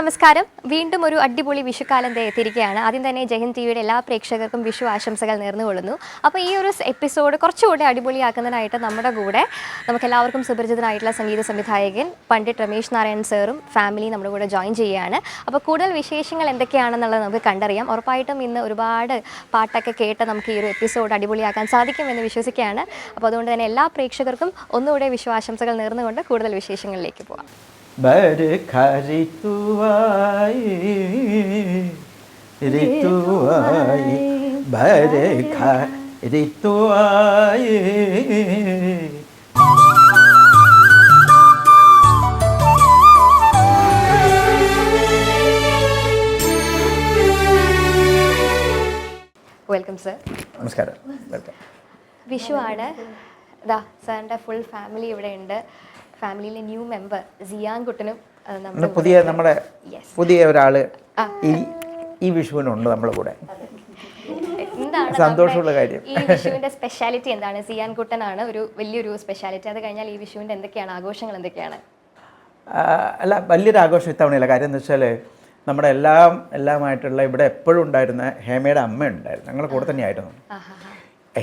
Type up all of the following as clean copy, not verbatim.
നമസ്കാരം. വീണ്ടും ഒരു അടിപൊളി വിഷുക്കാലം എത്തിയിരിക്കുകയാണ്. ആദ്യം തന്നെ ജയഹിന്ദ് ടിവിയുടെ എല്ലാ പ്രേക്ഷകർക്കും വിഷു ആശംസകൾ നേർന്നുകൊള്ളുന്നു. അപ്പോൾ ഈ ഒരു എപ്പിസോഡ് കുറച്ചുകൂടി അടിപൊളിയാക്കുന്നതിനായിട്ട് നമ്മുടെ കൂടെ നമുക്കെല്ലാവർക്കും സുപരിചിതനായിട്ടുള്ള സംഗീത സംവിധായകൻ പണ്ഡിറ്റ് രമേശ് നാരായൺ സാറും ഫാമിലിയും നമ്മുടെ കൂടെ ജോയിൻ ചെയ്യുകയാണ്. അപ്പോൾ കൂടുതൽ വിശേഷങ്ങൾ എന്തൊക്കെയാണെന്നുള്ളത് നമുക്ക് കണ്ടറിയാം. ഉറപ്പായിട്ടും ഇന്ന് ഒരുപാട് പാട്ടൊക്കെ കേട്ട് നമുക്ക് ഈ ഒരു എപ്പിസോഡ് അടിപൊളിയാക്കാൻ സാധിക്കുമെന്ന് വിശ്വസിക്കുകയാണ്. അപ്പോൾ അതുകൊണ്ട് തന്നെ എല്ലാ പ്രേക്ഷകർക്കും ഒന്നുകൂടെ വിഷു ആശംസകൾ നേർന്നുകൊണ്ട് കൂടുതൽ വിശേഷങ്ങളിലേക്ക് പോകാം. बरखा ऋतुआई ऋतुआई बरखा ऋतुआई വെൽക്കം സർ. നമസ്കാരം. വെൽക്കം. വിഷു ആണ്. ഇതാ സാറിൻ്റെ ഫുൾ ഫാമിലി ഇവിടെ ഉണ്ട്. ഫാമിലിയിലെ ന്യൂ മെമ്പർ സിയാൻകുട്ടനും നമ്മുടെ പുതിയ ഒരാൾ ഈ വിഷുവിനുണ്ട് നമ്മുടെ കൂടെ. എന്താണ് സന്തോഷമുള്ള കാര്യം? ഈ വിഷുവിന്റെ സ്പെഷ്യാലിറ്റി എന്താണ്? സിയാൻകുട്ടനാണ് ഒരു വലിയൊരു സ്പെഷ്യാലിറ്റി. അത് കഴിഞ്ഞാൽ ഈ വിഷുവിന്റെ എന്തൊക്കെയാണ് ആഘോഷങ്ങൾ എന്തൊക്കെയാണ്? അല്ല, വലിയൊരു ആഘോഷം ഇത്തവണയില്ല. കാര്യം എന്ന് വെച്ചാൽ നമ്മുടെ എല്ലാമായിട്ടുള്ള ഇവിടെ എപ്പോഴും ഉണ്ടായിരുന്ന ഹേമയുടെ അമ്മ ഉണ്ടായിരുന്നു, ഞങ്ങളുടെ കൂടെ തന്നെയായിരുന്നു.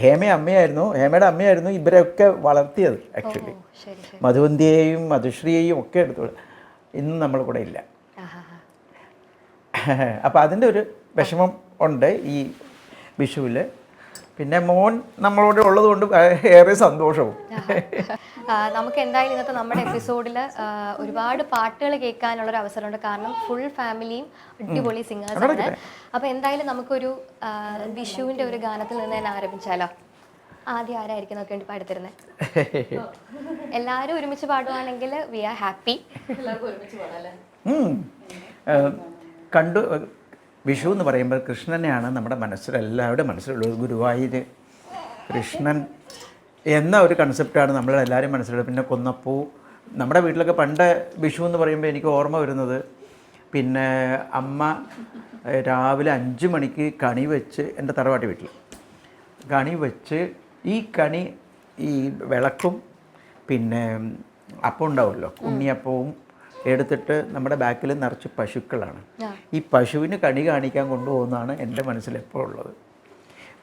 ഹേമയുടെ അമ്മയായിരുന്നു ഇവരെയൊക്കെ വളർത്തിയത്. ആക്ച്വലി മധുവന്തിയെയും മധുശ്രീയെയും ഒക്കെ എടുത്തു. ഇന്നും നമ്മൾ കൂടെ ഇല്ല. അപ്പം അതിൻ്റെ ഒരു വിഷമം ഉണ്ട് ഈ വിഷുവിൽ. പിന്നെ മോൻ നമ്മളോട് ഉള്ളതുകൊണ്ട് ഏറെ സന്തോഷവും. നമുക്ക് എന്തായാലും ഇന്നത്തെ നമ്മുടെ എപ്പിസോഡിൽ ഒരുപാട് പാട്ടുകൾ കേൾക്കാനുള്ളൊരു അവസരമുണ്ട്. കാരണം ഫുൾ ഫാമിലിയും അടിപൊളി സിംഗേഴ്സാണ്. അപ്പോൾ എന്തായാലും നമുക്കൊരു വിഷുവിൻ്റെ ഒരു ഗാനത്തിൽ നിന്ന് തന്നെ ആരംഭിച്ചാലോ? ആദ്യം ആരായിരിക്കും നമുക്ക് വേണ്ടി പാടിത്തരുന്നത്? എല്ലാവരും ഒരുമിച്ച് പാടുവാണെങ്കിൽ വി ആർ ഹാപ്പി. കണ്ടു. വിഷു എന്ന് പറയുമ്പോൾ കൃഷ്ണനെയാണ് നമ്മുടെ എല്ലാവരുടെ മനസ്സിലുള്ളത്. ഗുരുവായൂർ കൃഷ്ണൻ എന്ന ഒരു കൺസെപ്റ്റാണ് നമ്മളെല്ലാവരും മനസ്സിലുള്ളത്. പിന്നെ കൊന്നപ്പൂ. നമ്മുടെ വീട്ടിലൊക്കെ പണ്ട് വിഷു എന്ന് പറയുമ്പോൾ എനിക്ക് ഓർമ്മ വരുന്നത്, പിന്നെ അമ്മ രാവിലെ 5 മണിക്ക് കണി വെച്ച്, എൻ്റെ തറവാട്ടി വീട്ടിൽ കണി വെച്ച്, ഈ കണി ഈ വിളക്കും പിന്നെ അപ്പം ഉണ്ടാവുമല്ലോ, ഉണ്ണിയപ്പവും എടുത്തിട്ട് നമ്മുടെ ബാക്കിൽ നിറച്ച് പശുക്കളാണ്. ഈ പശുവിന് കണി കാണിക്കാൻ കൊണ്ടുപോകുന്നതാണ് എൻ്റെ മനസ്സിൽ എപ്പോഴും ഉള്ളത്.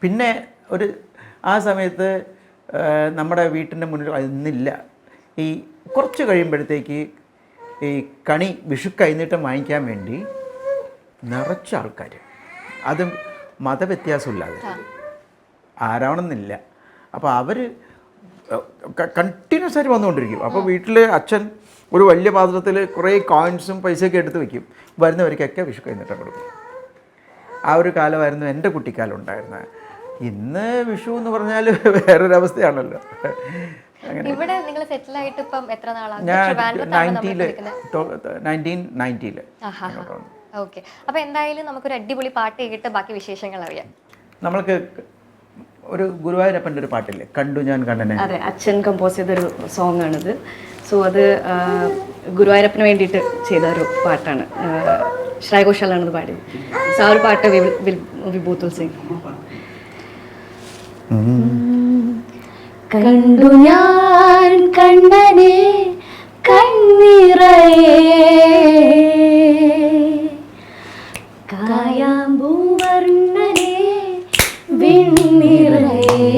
പിന്നെ ആ സമയത്ത് നമ്മുടെ വീട്ടിൻ്റെ മുന്നിൽ ഇന്നില്ല, ഈ കുറച്ച് കഴിയുമ്പോഴത്തേക്ക് ഈ കണി വിഷു കൈനീട്ടം വാങ്ങിക്കാൻ വേണ്ടി നിറച്ച ആൾക്കാർ, അത് മതവ്യത്യാസമില്ലാതെ ആരാവണമെന്നില്ല. അപ്പോൾ അവർ കണ്ടിന്യൂസ് ആയിട്ട് വന്നുകൊണ്ടിരിക്കും. അപ്പോൾ വീട്ടിൽ അച്ഛൻ ഒരു വലിയ പാത്രത്തിൽ കുറേ കോയിൻസും പൈസയൊക്കെ എടുത്ത് വയ്ക്കും. വരുന്നവർക്കൊക്കെ വിഷു കൈനീട്ടം കൊടുക്കും. ആ ഒരു കാലമായിരുന്നു എൻ്റെ കുട്ടിക്കാലം ഉണ്ടായിരുന്നത്. ഇന്ന് വിഷു എന്ന് പറഞ്ഞാൽ വേറൊരവസ്ഥയാണല്ലോ. ഇവിടെ നിങ്ങൾ സെറ്റിൽ ആയിട്ട് ഇപ്പം എത്ര നാളാണ്? ഞാൻ 1990. ഓക്കെ. അപ്പോൾ എന്തായാലും നമുക്കൊരു അടിപൊളി പാട്ട് കേട്ട് ബാക്കി വിശേഷങ്ങൾ അറിയാം. നമ്മൾക്ക് ഒരു ഗുരുവായൂരപ്പൻ്റെ ഒരു പാട്ടില്ലേ, കണ്ടു ഞാൻ കണ്ണനെ? അതെ, അച്ഛൻ കമ്പോസ് ചെയ്തൊരു സോങ് ആണിത്. സോ അത് ഗുരുവായൂരപ്പന് വേണ്ടിയിട്ട് ചെയ്ത ഒരു പാട്ടാണ്. ശ്രേയ ഘോഷാലാണത് പാടിയത്. സോ ആ ഒരു പാട്ട് വിഭൂത്തുൽ സിംഗ്. കണ്ടു ഞാൻ കണ്ണനെ കണ്ണിറയേ കായാമ്പൂവർണ്ണനെ വിണ്ണിറയേ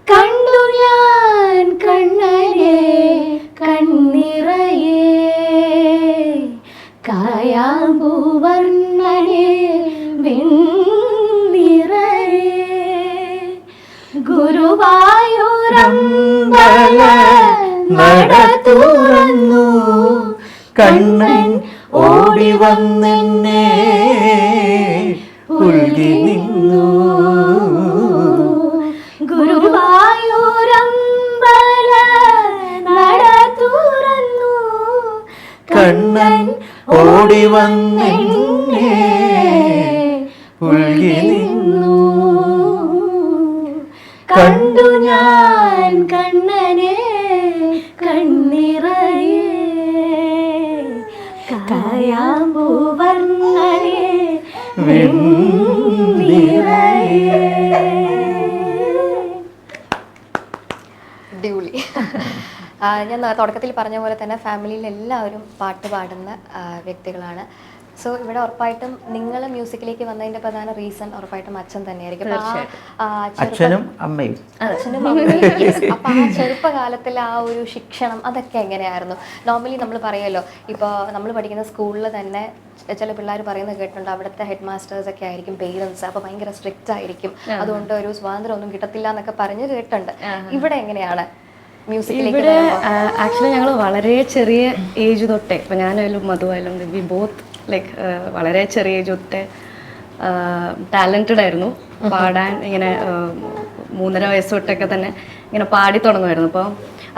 കണ്ടു ഞാൻ കണ്ണനെ കണ്ണിറയേ കായാമ്പൂവർണ്ണനെ ഗുരുവായൂരമ്പല നട തുറന്നു കണ്ണൻ ഓടി വന്നെന്നെ ഉൾകി നിന്നു. ഗുരുവായൂരമ്പല നട തുറന്നു കണ്ണൻ ഓടി വന്നെന്നെ ഉൾകി നിന്നു. കണ്ടു ഞാൻ കണ്ണനെ കണ്ണിറയേ കായാമ്പൂവർണ്ണനെ അടിപൊളി. ഞാൻ തുടക്കത്തിൽ പറഞ്ഞ പോലെ തന്നെ ഫാമിലിയിൽ എല്ലാവരും പാട്ട് പാടുന്ന വ്യക്തികളാണ്. സോ ഇവിടെ ഉറപ്പായിട്ടും നിങ്ങൾ മ്യൂസിക്കിലേക്ക് വന്നതിൻ്റെ പ്രധാന റീസൺ ഉറപ്പായിട്ടും അച്ഛൻ തന്നെയായിരിക്കും. അച്ഛനും അമ്മയും. അപ്പോൾ ആ ചെറുപ്പകാലത്തിലെ ആ ഒരു ശിക്ഷണം അതൊക്കെ എങ്ങനെയായിരുന്നു? നോർമലി നമ്മൾ പറയുമല്ലോ, ഇപ്പോൾ നമ്മൾ പഠിക്കുന്ന സ്കൂളിൽ തന്നെ ചില പിള്ളേർ പറയുന്നത് കേട്ടിട്ടുണ്ട്, അവിടുത്തെ ഹെഡ് മാസ്റ്റേഴ്സ് ഒക്കെ ആയിരിക്കും പേരൻസ്, അപ്പോൾ ഭയങ്കര സ്ട്രിക്റ്റ് ആയിരിക്കും, അതുകൊണ്ട് ഒരു സ്വാതന്ത്ര്യം ഒന്നും കിട്ടത്തില്ല എന്നൊക്കെ പറഞ്ഞ് കേട്ടിട്ടുണ്ട്. ഇവിടെ എങ്ങനെയാണ് മ്യൂസിക്കിലേക്ക്? ഇവിടെ ആക്ച്വലി ഞങ്ങൾ വളരെ ചെറിയ ഏജ് തൊട്ടേ, ഇപ്പം ഞാനായാലും മധുവായാലും വി ബോത്ത് ലൈക്ക് വളരെ ചെറിയ ഏജ് തൊട്ടേ ടാലൻറ്റഡ് ആയിരുന്നു. പാടാൻ ഇങ്ങനെ 3.5 വയസ്സ് തൊട്ടൊക്കെ തന്നെ ഇങ്ങനെ പാടി തുടങ്ങുമായിരുന്നു. അപ്പോൾ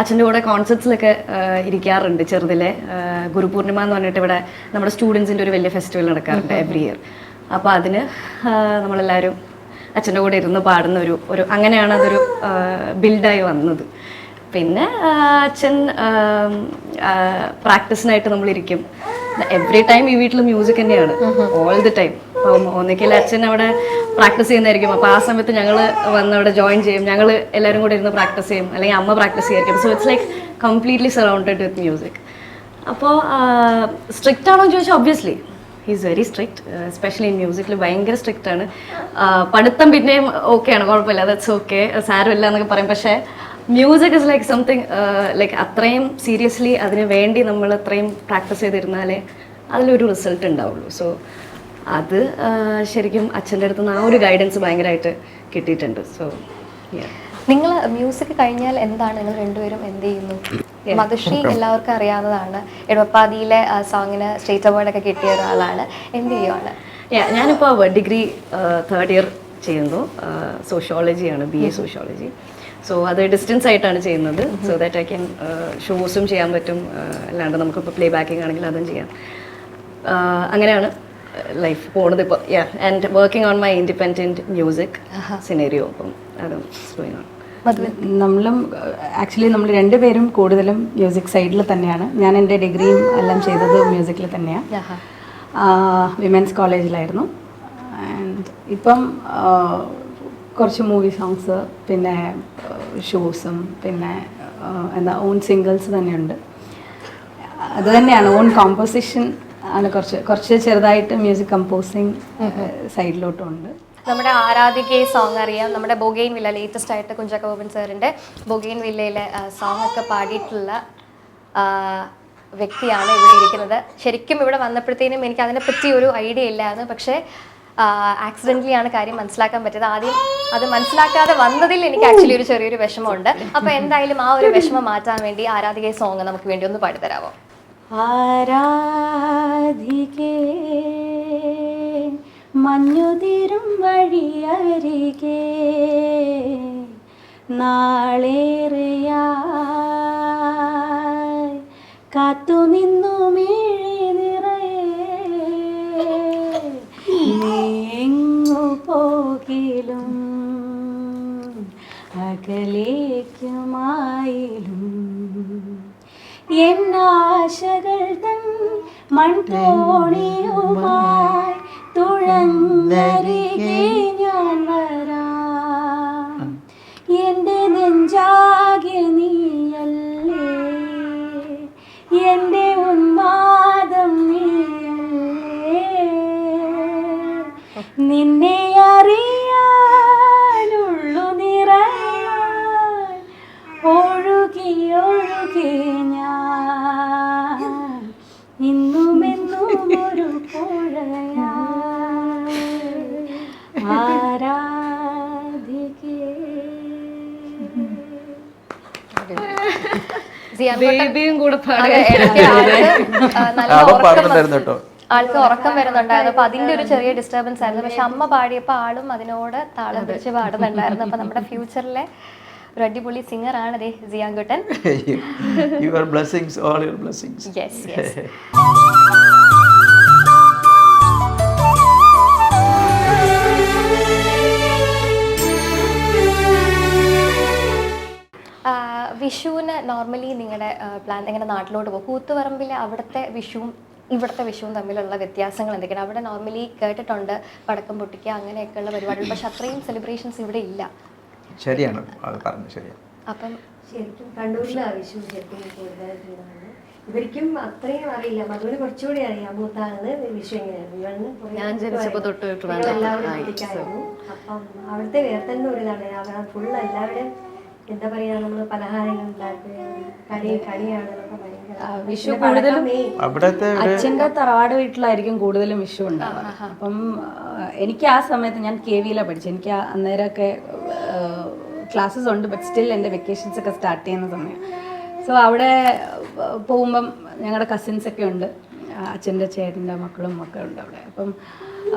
അച്ഛൻ്റെ കൂടെ കോൺസേർട്സിലൊക്കെ ഇരിക്കാറുണ്ട് ചെറുതിലെ. ഗുരുപൂർണിമ എന്ന് പറഞ്ഞിട്ട് ഇവിടെ നമ്മുടെ സ്റ്റുഡൻസിൻ്റെ ഒരു വലിയ ഫെസ്റ്റിവൽ നടക്കാറുണ്ട് എവറി ഇയർ. അപ്പോൾ അതിന് നമ്മളെല്ലാവരും അച്ഛൻ്റെ കൂടെ ഇരുന്ന് പാടുന്ന ഒരു അങ്ങനെയാണ് അതൊരു ബിൽഡായി വന്നത്. പിന്നെ അച്ഛൻ പ്രാക്ടീസിനായിട്ട് നമ്മളിരിക്കും. എവറി ടൈം ഈ വീട്ടിൽ മ്യൂസിക് തന്നെയാണ്, ഓൾ ദി ടൈം. അപ്പം ഒന്നിക്കൽ അച്ഛൻ അവിടെ പ്രാക്ടീസ് ചെയ്യുന്നതായിരിക്കും, അപ്പോൾ ആ സമയത്ത് ഞങ്ങൾ വന്ന് അവിടെ ജോയിൻ ചെയ്യും, ഞങ്ങൾ എല്ലാവരും കൂടെ ഇരുന്ന് പ്രാക്ടീസ് ചെയ്യും, അല്ലെങ്കിൽ അമ്മ പ്രാക്ടീസ് ചെയ്യായിരിക്കും. So it's like completely surrounded with music. അപ്പോൾ സ്ട്രിക്റ്റ് ആണോ എന്ന് ചോദിച്ചാൽ obviously he's very strict, especially in മ്യൂസിക്കിൽ ഭയങ്കര സ്ട്രിക്റ്റ് ആണ്. പഠിത്തം പിന്നെയും ഓക്കെയാണ്, കുഴപ്പമില്ല, ദാറ്റ്സ് ഓക്കെ, സാരമില്ല എന്നൊക്കെ പറയും. പക്ഷേ music is like something like അത്രയും സീരിയസ്ലി അതിന് വേണ്ടി നമ്മൾ അത്രയും പ്രാക്ടീസ് ചെയ്തിരുന്നാലേ അതിലൊരു റിസൾട്ട് ഉണ്ടാവുള്ളൂ. സോ അത് ശരിക്കും അച്ഛൻ്റെ അടുത്ത് നിന്ന് ആ ഒരു ഗൈഡൻസ് ഭയങ്കരമായിട്ട് കിട്ടിയിട്ടുണ്ട്. സോ നിങ്ങൾ മ്യൂസിക് കഴിഞ്ഞാൽ എന്താണ് നിങ്ങൾ രണ്ടുപേരും എന്ത് ചെയ്യുന്നു? മധുശ്രീ എല്ലാവർക്കും അറിയാവുന്നതാണ്, എടപ്പാടിയിലെ സോങ്ങിന് സ്റ്റേറ്റ് അവാർഡൊക്കെ കിട്ടിയ ഒരാളാണ്. എന്ത് ചെയ്യുവാണ്? ഞാനിപ്പോൾ ഡിഗ്രി 3rd ഇയർ ചെയ്യുന്നു. സോഷ്യോളജിയാണ്, BA സോഷ്യോളജി. സോ അത് ഡിസ്റ്റൻസ് ആയിട്ടാണ് ചെയ്യുന്നത്. സോ ദാറ്റ് ഐ ക്യാൻ ഷോസും ചെയ്യാൻ പറ്റും, അല്ലാണ്ട് നമുക്കിപ്പോൾ പ്ലേ ബാക്കിംഗ് ആണെങ്കിൽ അതും ചെയ്യാം. അങ്ങനെയാണ് ലൈഫ് പോകുന്നത് ഇപ്പോൾ. And working on my independent music scenario. അപ്പം അതും ഡൂയിങ് ഓൺ. നമ്മളും ആക്ച്വലി നമ്മൾ രണ്ടുപേരും കൂടുതലും മ്യൂസിക് സൈഡിൽ തന്നെയാണ്. ഞാൻ എൻ്റെ ഡിഗ്രിയും എല്ലാം ചെയ്തത് മ്യൂസിക്കിൽ തന്നെയാണ്. വിമൻസ് കോളേജിലായിരുന്നു. ആൻഡ് ഇപ്പം കുറച്ച് മൂവി സോങ്സ്, പിന്നെ ഷോസും, പിന്നെ എന്താ ഓൺ സിംഗിൾസ് തന്നെയുണ്ട്. അത് തന്നെയാണ്, ഓൺ കോമ്പോസിഷൻ ആണ്. കുറച്ച് ചെറുതായിട്ട് മ്യൂസിക് കമ്പോസിങ് സൈഡിലോട്ടും ഉണ്ട്. നമ്മുടെ ആരാധികയെ സോങ് അറിയാം, നമ്മുടെ ബൊഗെയിൻ വില്ല ലേറ്റസ്റ്റ് ആയിട്ട് കുഞ്ചാക്കോ ബോബൻ സാറിൻ്റെ ബൊഗെയിൻ വില്ലയിലെ സോങ് ഒക്കെ പാടിയിട്ടുള്ള വ്യക്തിയാണ് ഇവിടെ ഇരിക്കുന്നത്. ശരിക്കും ഇവിടെ വന്നപ്പോഴത്തേനും എനിക്ക് അതിനെപ്പറ്റി ഒരു ഐഡിയ ഇല്ലായിരുന്നു, പക്ഷേ ആക്സിഡൻ്റലി ആണ് കാര്യം മനസ്സിലാക്കാൻ പറ്റിയത്. ആദ്യം അത് മനസ്സിലാക്കാതെ വന്നതിൽ എനിക്ക് ആക്ച്വലി ഒരു ചെറിയൊരു വിഷമമുണ്ട്. അപ്പോൾ എന്തായാലും ആ ഒരു വിഷമം മാറ്റാൻ വേണ്ടി ആരാധികയെ സോങ് നമുക്ക് വേണ്ടി ഒന്ന് പാടിത്തരാമോ? ആരാധികേ മഞ്ഞുതിരും വഴിയരികെ നാളേറെയായി കാത്തുനിന്നു മിഴി നിറയെ നീങ്ങു പോകിലും അകലേക്കുമായിലും എന്നാശകൾ തൻ മൺതോണിയുമായി തുഴഞ്ഞരികെ ഞാൻ വരാം. എൻ്റെ നെഞ്ചാകെ നീയല്ലേ, എൻ്റെ ഉന്മാദം നീയല്ലേ, നിന്നെ അറിയാനുള്ളു നിറയാൻ ഒഴുകി ഒഴുകി ഞാൻ ഇന്നുമെന്നും ഒരു പുഴയാ ആരാധികേ. ബേബിയും കൂടെ ആൾക്ക് ഉറക്കം വരുന്നുണ്ടായിരുന്നു. അപ്പൊ അതിന്റെ ഒരു ചെറിയ ഡിസ്റ്റർബൻസ് ആയിരുന്നു. പക്ഷെ അമ്മ പാടിയപ്പോൾ ആളും അതിനോട് താളം പിടിച്ച് പാടുന്നുണ്ടായിരുന്നു. അപ്പൊ നമ്മുടെ ഫ്യൂച്ചറിലെ ഒരു അടിപൊളി സിംഗർ ആണ് സിയാൻകുട്ടൻ. Your blessings, all your blessings. Yes, yes. വിഷുവിന് നോർമലി നിങ്ങളുടെ പ്ലാൻ എങ്ങനെ നാട്ടിലോട്ട് പോകും? കൂത്തുപറമ്പിലെ അവിടുത്തെ വിഷുവും ഇവിടുത്തെ വിഷുവും തമ്മിലുള്ള വ്യത്യാസങ്ങൾ എന്തൊക്കെയാണ്? അവിടെ നോർമലി കേട്ടിട്ടുണ്ട് പടക്കം പൊട്ടിക്കുക അങ്ങനെയൊക്കെയുള്ള പരിപാടികൾ, പക്ഷെ അത്രയും സെലിബ്രേഷൻസ് ഇവിടെ ഇല്ല. ശരിയാണ്, അത് പറഞ്ഞു ശരിയാണ്. അപ്പം ശരിക്കും കണ്ണൂരിലാണ് വിഷു ശരിക്കും കൂടുതലായിട്ടുള്ളതാണ്. ഇവർക്കും അത്രയും അറിയില്ല. മധുവിന് കുറച്ചുകൂടി അറിയാം മൂത്താണെന്ന് വിഷു എങ്ങനെയാണ്. ഞാൻ ജനിച്ചപ്പോൾ തൊട്ട് എല്ലാവരും കുട്ടിക്കായിരുന്നു. അപ്പം അവിടുത്തെ വേറെ തന്നെ ഒരു ഇതാണ്. അവിടെ ഫുള്ള് എല്ലാവരുടെയും എന്താ പറയാ, നമ്മള് പലഹാരങ്ങൾ ഉണ്ടാക്കുക, കണിയാണ് വിഷു കൂടുതലും അവിടുത്തെ അച്ഛൻ്റെ തറവാട് വീട്ടിലായിരിക്കും കൂടുതലും വിഷു ഉണ്ടാവുക. അപ്പം എനിക്ക് ആ സമയത്ത് ഞാൻ KVയിലാണ് പഠിച്ചത്. എനിക്ക് അന്നേരമൊക്കെ ക്ലാസ്സസ് ഉണ്ട്, ബട്ട് സ്റ്റിൽ എൻ്റെ വെക്കേഷൻസ് ഒക്കെ സ്റ്റാർട്ട് ചെയ്യുന്ന സമയം. സോ അവിടെ പോകുമ്പം ഞങ്ങളുടെ കസിൻസൊക്കെ ഉണ്ട്, അച്ഛൻ്റെ ചേട്ടൻ്റെ മക്കളും ഒക്കെ ഉണ്ട് അവിടെ. അപ്പം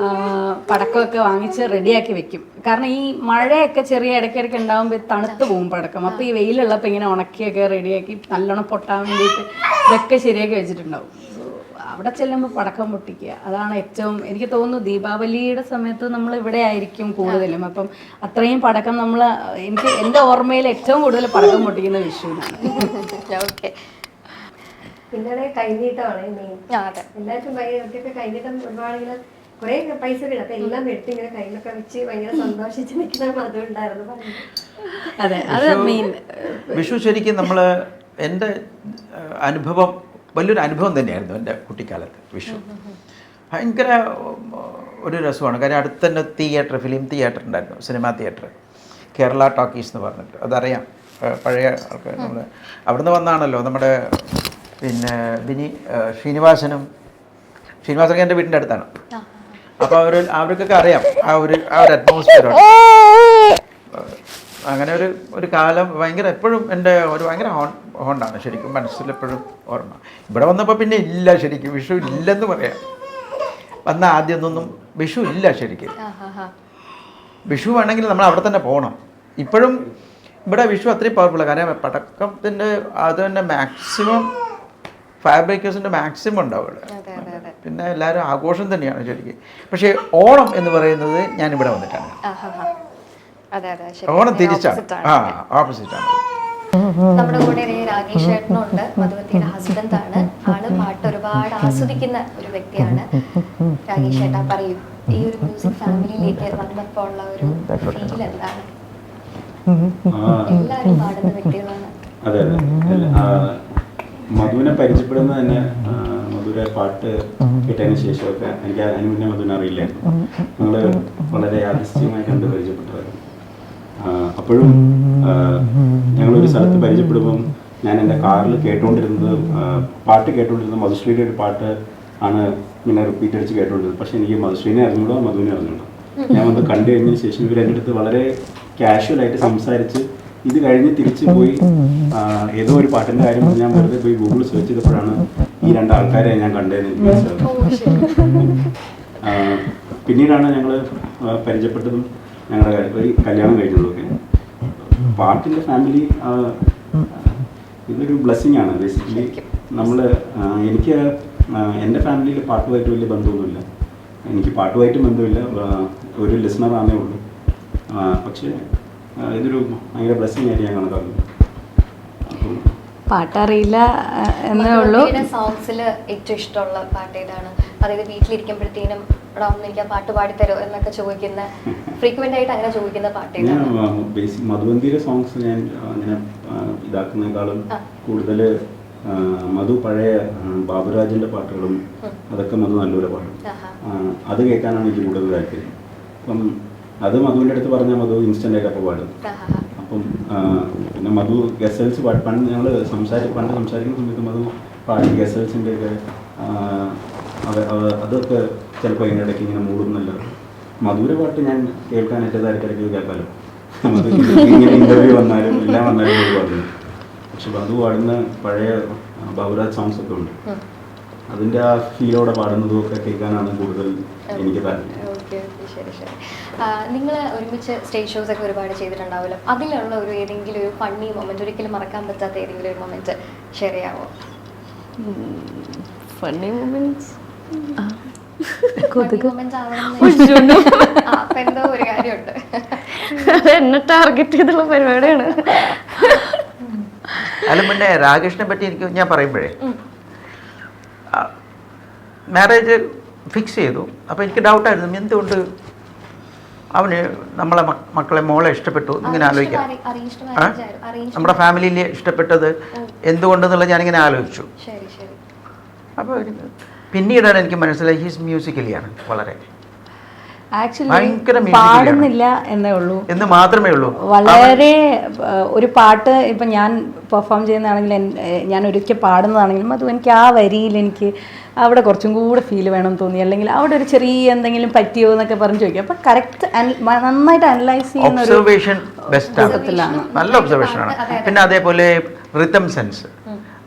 പടക്കമൊക്കെ വാങ്ങിച്ച് റെഡിയാക്കി വെക്കും. കാരണം ഈ മഴയൊക്കെ ചെറിയ ഇടയ്ക്കിടയ്ക്ക് ഉണ്ടാകുമ്പോൾ തണുത്ത് പോകും പടക്കം. അപ്പോൾ ഈ വെയിലുള്ളപ്പോൾ ഇങ്ങനെ ഉണക്കിയൊക്കെ റെഡിയാക്കി നല്ലോണം പൊട്ടാൻ വേണ്ടിയിട്ട് ഇതൊക്കെ ശരിയാക്കി വെച്ചിട്ടുണ്ടാവും. സോ അവിടെ ചെല്ലുമ്പോൾ പടക്കം പൊട്ടിക്കുക, അതാണ് ഏറ്റവും, എനിക്ക് തോന്നുന്നു ദീപാവലിയുടെ സമയത്ത് നമ്മൾ ഇവിടെ ആയിരിക്കും കൂടുതലും. അപ്പം അത്രയും പടക്കം നമ്മൾ, എനിക്ക് എൻ്റെ ഓർമ്മയിൽ ഏറ്റവും കൂടുതൽ പടക്കം പൊട്ടിക്കുന്ന വിഷുവിനാണ്. ഓക്കെ. പിന്നെ കൈനീട്ടമാണ് മെയിൻ. എല്ലാവർക്കും ഭയങ്കര കൈനീട്ടം ഒരുപാട് കുറെ പൈസ ഇടും. അപ്പൊ എല്ലാം എടുത്ത് ഇങ്ങനെ കയ്യിലൊക്കെ വെച്ച് ഭയങ്കര സന്തോഷിച്ച് നിൽക്കുന്ന അതുണ്ടായിരുന്നു. അതെ, അത് മെയിൻ. വിഷു ശരിക്കും നമ്മൾ, എൻ്റെ അനുഭവം വലിയൊരു അനുഭവം തന്നെയായിരുന്നു എൻ്റെ കുട്ടിക്കാലത്ത്. വിഷു ഭയങ്കര ഒരു രസമാണ്. കാര്യം അടുത്ത് തന്നെ തിയേറ്റർ, ഫിലിം തിയേറ്റർ ഉണ്ടായിരുന്നു, സിനിമാ തിയേറ്റർ, കേരള ടോക്കീസ് എന്ന് പറഞ്ഞിട്ട്. അതറിയാം, പഴയ ആൾക്കാർ. നമ്മൾ അവിടുന്ന് വന്നാണല്ലോ നമ്മുടെ പിന്നെ ശ്രീനിവാസനൊക്കെ എൻ്റെ വീടിൻ്റെ അടുത്താണ്. അപ്പോൾ അവർക്കൊക്കെ അറിയാം ആ ഒരു അറ്റ്മോസ്ഫിയർ. അങ്ങനെ ഒരു കാലം ഭയങ്കര, എപ്പോഴും എൻ്റെ ഒരു ഭയങ്കര ഹോണ്ടാണ് ശരിക്കും മനസ്സിലെപ്പോഴും ഓർമ്മ. ഇവിടെ വന്നപ്പോൾ പിന്നെ ഇല്ല, ശരിക്കും വിഷു ഇല്ലെന്ന് പറയാം. വന്ന ആദ്യമൊന്നും വിഷു ഇല്ല ശരിക്കും. വിഷു വേണമെങ്കിൽ നമ്മൾ അവിടെ തന്നെ പോകണം. ഇപ്പോഴും ഇവിടെ വിഷു അത്രയും പവർഫുള്ളാണ്. കാരണം പടക്കത്തിൻ്റെ അത് തന്നെ മാക്സിമം ഫയർബ്രേക്കേഴ്സിൻ്റെ മാക്സിമം ഉണ്ടാവും ഇവിടെ. പിന്നെ എല്ലാവരും ആഘോഷം തന്നെയാണ് ശരിക്കും. പക്ഷേ ഓണം എന്ന് പറയുന്നത് ഞാനിവിടെ വന്നിട്ടാണ്. ഓണം തിരിച്ചാണ്, ഓപ്പോസിറ്റാണ്. നമ്മുടെ കൂടെ രാകേഷ് ചേട്ടനുണ്ട്, മധുവന്തിയുടെ ഹസ്ബൻഡ് ആണ്. ആള് പാട്ട് ഒരുപാട് ആസ്വദിക്കുന്ന ഒരു വ്യക്തിയാണ്. രാകേഷ് ചേട്ടാ പറയൂ, ഈ ഒരു മ്യൂസിക് ഫാമിലിയിലേക്ക് വന്നപ്പോൾ ഉള്ള ഒരു ഫീൽ എന്താണ്? എല്ലാവരും പാടുന്ന വ്യക്തികളാണ്. അതെ അതെ, മധുവിനെ പരിചയപ്പെടുന്നത് തന്നെ മധുര പാട്ട് കേട്ടതിന് ശേഷമൊക്കെ. എനിക്ക് അതിന് മുന്നേ മധുവിനെ അറിയില്ലായിരുന്നു. ഞങ്ങൾ വളരെ യാദൃശ്ചികമായി കണ്ട് പരിചയപ്പെട്ടതായിരുന്നു. അപ്പോഴും ഞങ്ങളൊരു സ്ഥലത്ത് പരിചയപ്പെടുമ്പം ഞാൻ എൻ്റെ കാറിൽ പാട്ട് കേട്ടുകൊണ്ടിരുന്നത് മധുശ്രീയുടെ ഒരു പാട്ട് ആണ്. ഇങ്ങനെ റിപ്പീറ്റ് അടിച്ച് കേട്ടുകൊണ്ടിരുന്നത്. പക്ഷേ എനിക്ക് മധുശ്രീനെ അറിഞ്ഞൂടോ മധുവിനെ അറിഞ്ഞൂടോ. ഞാൻ വന്ന് കണ്ടു കഴിഞ്ഞതിന് ശേഷം ഇവർ എൻ്റെ അടുത്ത് വളരെ കാഷ്വലായിട്ട് സംസാരിച്ച് ഇത് കഴിഞ്ഞ് തിരിച്ചു പോയി ഏതോ ഒരു പാട്ടിൻ്റെ കാര്യം ഞാൻ വെറുതെ പോയി ഗൂഗിൾ സെർച്ച് ചെയ്തപ്പോഴാണ് ഈ രണ്ടാൾക്കാരെ ഞാൻ കണ്ടതെന്ന് എനിക്ക് മനസ്സിലായത്. പിന്നീടാണ് ഞങ്ങൾ പരിചയപ്പെട്ടതും ഞങ്ങളുടെ ഒരു കല്യാണം കഴിഞ്ഞതൊക്കെ. പാട്ടിൻ്റെ ഫാമിലി ഇതൊരു ബ്ലെസ്സിങ് ആണ് ബേസിക്കലി. എനിക്ക് എൻ്റെ ഫാമിലിയിൽ പാട്ടുമായിട്ട് വലിയ ബന്ധമൊന്നുമില്ല. എനിക്ക് പാട്ടുമായിട്ടും ബന്ധമില്ല, ഒരു ലിസണറാണേ ഉള്ളൂ. പക്ഷേ ഇതൊരു ഭയങ്കര ബ്ലെസ്സിങ് ആയിട്ട് ഞാൻ കണക്കാക്കുന്നു. അപ്പം പാട്ടറിയില്ല എന്നേ ഉള്ളൂ. സോങ്സിൽ ഏറ്റവും ഇഷ്ടമുള്ള പാട്ട് ഏതാണ്? അതായത് വീട്ടിലിരിക്കുമ്പോഴത്തേനും ഇവിടെ ഒന്ന് എനിക്ക് ആ പാട്ട് പാടിത്തരോ എന്നൊക്കെ ചോദിക്കുന്ന, ഫ്രീക്വന്റ് ആയിട്ട് അങ്ങനെ ചോദിക്കുന്ന പാട്ട് ഏതാണ്? ബേസിക് മധുവന്തിയുടെ സോങ്സ് ഞാൻ അങ്ങനെ ഇതാക്കുന്നതിനേക്കാളും കൂടുതൽ മധു പഴയ ബാബുരാജിൻ്റെ പാട്ടുകളും അതൊക്കെ മധു നല്ലപോലെ പാടും. അത് കേൾക്കാനാണ് എനിക്ക് കൂടുതൽ താല്പര്യം. അപ്പം അത് മധുവിൻ്റെ അടുത്ത് പറഞ്ഞാൽ മധു ഇൻസ്റ്റൻ്റ് ആയിട്ട് അപ്പോൾ പാടും. അപ്പം പിന്നെ മധു ഗസൽസ് പണ്ട് ഞങ്ങൾ സംസാരിക്കുന്ന സമയത്ത് മധു പാടി ഗസൽസിൻ്റെ ഒക്കെ അതൊക്കെ ചിലപ്പോൾ അതിൻ്റെ ഇടയ്ക്ക് ഇങ്ങനെ മൂടുന്നല്ല. മധുര പാട്ട് ഞാൻ കേൾക്കാനായിട്ട് ഇടയ്ക്കിടയ്ക്ക് കേൾക്കാമല്ലോ. മധു ഇങ്ങനെ ഇൻ്റർവ്യൂ വന്നാലും എല്ലാം വന്നാലും മധു പാടുന്നു. പക്ഷെ മധു പാടുന്ന പഴയ ബാബുരാജ് സോങ്സ് ഒക്കെ ഉണ്ട്. അതിൻ്റെ ആ ഫീലോടെ പാടുന്നതും ഒക്കെ കേൾക്കാനാണ് കൂടുതൽ എനിക്ക് താല്പര്യം. നിങ്ങൾ ഒരുമിച്ച് സ്റ്റേജ് ഷോസ് ഒക്കെ ഒരുപാട് ചെയ്തിട്ടുണ്ടാവുമല്ലോ. അതിലുള്ള ഒരു ഏതെങ്കിലും ഒരു ഫണ്ണി മൊമെന്റ്, ഒരിക്കലും മറക്കാൻ പറ്റാത്ത ഏതെങ്കിലും ഒരു മൊമെന്റ് ഷെയർ ചെയ്യാമോ? ഫണ്ണി മൊമെന്റ്സ് എന്തോ ഒരു കാര്യമുണ്ട്, എന്നെ ടാർഗറ്റ് ചെയ്തുള്ള പരിപാടിയാണ്. അല്ല, പിന്നെ രാകേഷിനെ പറ്റി ഞാൻ പറയുമ്പോഴേ മാരേജ് ഫിക്സ് ചെയ്തു. അപ്പോൾ എനിക്ക് ഡൗട്ടായിരുന്നു എന്തുകൊണ്ട് അവന് നമ്മളെ മക്കളെ മോളെ ഇഷ്ടപ്പെട്ടു ഇങ്ങനെ ആലോചിക്കാം. അറേഞ്ച്ഡ് മാരേജ് ആയിരുന്നു. അറേഞ്ച് നമ്മുടെ ഫാമിലിയിൽ ഇഷ്ടപ്പെട്ടത് എന്തുകൊണ്ടെന്നുള്ളത് ഞാനിങ്ങനെ ആലോചിച്ചു. ശരി ശരി. അപ്പോൾ പിന്നീടാണ് എനിക്ക് മനസ്സിലായി ഹീസ് മ്യൂസിക്കലിയാണ് വളരെ ആക്ച്വലി ഭയങ്കര പാടുന്നില്ല എന്നേ ഉള്ളൂ എന്ന് മാത്രമേ ഉള്ളൂ. വളരെ ഒരു പാട്ട് ഇപ്പം ഞാൻ പെർഫോം ചെയ്യുന്നതാണെങ്കിൽ ഞാൻ ഒരിക്കൽ പാടുന്നതാണെങ്കിലും അതും എനിക്ക് ആ വരിയിൽ എനിക്ക് അവിടെ കുറച്ചും കൂടെ ഫീൽ വേണം തോന്നി, അല്ലെങ്കിൽ അവിടെ ഒരു ചെറിയ എന്തെങ്കിലും പറ്റിയോ എന്നൊക്കെ പറഞ്ഞ് ചോദിക്കും. അപ്പം കറക്റ്റ് നന്നായിട്ട് അനലൈസ് ചെയ്യുന്ന ഒബ്സർവേഷൻ ബെസ്റ്റാണ്, നല്ല ഒബ്സർവേഷനാണ്. പിന്നെ അതേപോലെ റിതം സെൻസ്,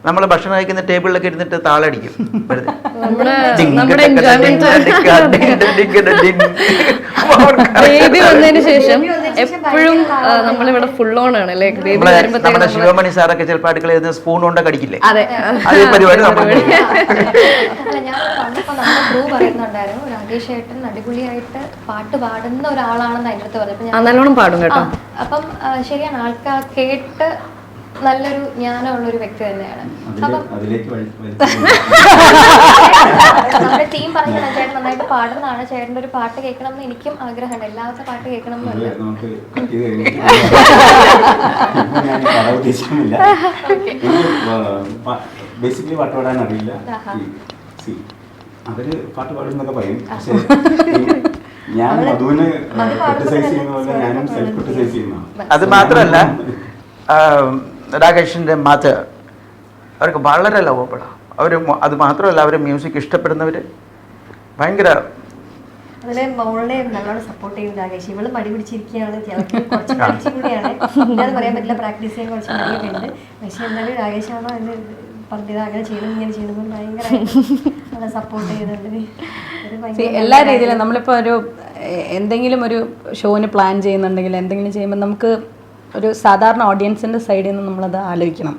നമ്മൾ ഭക്ഷണം കഴിക്കുന്ന ടേബിളിലൊക്കെ ഇരുന്നിട്ട് താളടിക്കും. ബേബി വന്നതിന് ശേഷം എപ്പോഴും നമ്മളിവിടെ ഫുൾ ഓൺ ആണ്. ലൈക്ക് ബേബി നമ്മുടെ ശിവമണി സാറൊക്കെ ചിലപ്പോൾ അടുക്കളയിൽ സ്പൂൺ കൊണ്ട് കടിക്കില്ലേ, അതെ അതേ പരിപാടി നമ്മൾ അല്ല, ഞാൻ കണ്ടപ്പോൾ നമ്മുടെ ക്രൂ പറയുന്നുണ്ടായിരുന്നു രാകേഷ് ഏട്ടൻ അടിപൊളിയായിട്ട് പാട്ട് പാടുന്ന ഒരാളാണെന്ന് അതിൻ്റെ അടുത്ത് പറഞ്ഞപ്പോൾ നല്ലോണം പാടും കേട്ടോ. അപ്പം ശരിയാണ്, ആൾക്കാർ കേട്ട് നല്ലൊരു ജ്ഞാനമുള്ളൊരു വ്യക്തി തന്നെയാണ്. അപ്പം നമ്മുടെ ടീം പറഞ്ഞാണ് ചേട്ടൻ നന്നായിട്ട് പാടുന്നതാണ്, ചേട്ടൻ്റെ ഒരു പാട്ട് കേൾക്കണം എന്ന് എനിക്കും ആഗ്രഹമുണ്ട്, എല്ലാവരുടെ പാട്ട് കേൾക്കണം എന്നുണ്ട്. ബേസിക്കലി പാട്ട് പാടാൻ അറിയില്ല. അവര് പാട്ട് പാടുന്നൊക്കെ പറയും, പക്ഷെ ഞാൻ മധുവിനെ ക്രിട്ടിസൈസ് ചെയ്യുന്ന പോലെ ഞാനും സെൽഫ് ക്രിട്ടിസൈസ് ചെയ്യുന്നതാണ്. അത് മാത്രമല്ല രാകേഷിൻ്റെ മദർ അവർക്ക് വളരെ ലവപ്പെടാം. അവർ അത് മാത്രമല്ല, അവർ മ്യൂസിക് ഇഷ്ടപ്പെടുന്നവർ ഭയങ്കര അതിലെ മോളെ നല്ലോണം സപ്പോർട്ട് ചെയ്യും രാകേഷ്. ഇവള് മടി പിടിച്ചിരിക്കുകയാണ്, കുറച്ച് പഠിച്ചുകൂടിയാണ്, എന്താന്ന് പറയാൻ പറ്റില്ല, പ്രാക്ടീസ് ചെയ്യാൻ കുറച്ച് മടിയൊക്കെ ഉണ്ട്. പക്ഷെ എന്നാലും രാകേഷാണോ എന്ന് പറഞ്ഞത് അങ്ങനെ ചെയ്യണം ഇങ്ങനെ ചെയ്യണമെന്ന് ഭയങ്കര സപ്പോർട്ട് ചെയ്തിട്ടുണ്ട്. എല്ലാ രീതിയിലും നമ്മളിപ്പോൾ ഒരു എന്തെങ്കിലും ഒരു ഷോന് പ്ലാൻ ചെയ്യുന്നുണ്ടെങ്കിൽ എന്തെങ്കിലും ചെയ്യുമ്പോൾ നമുക്ക് ഒരു സാധാരണ ഓഡിയൻസിൻ്റെ സൈഡിൽ നിന്ന് നമ്മളത് ആലോചിക്കണം.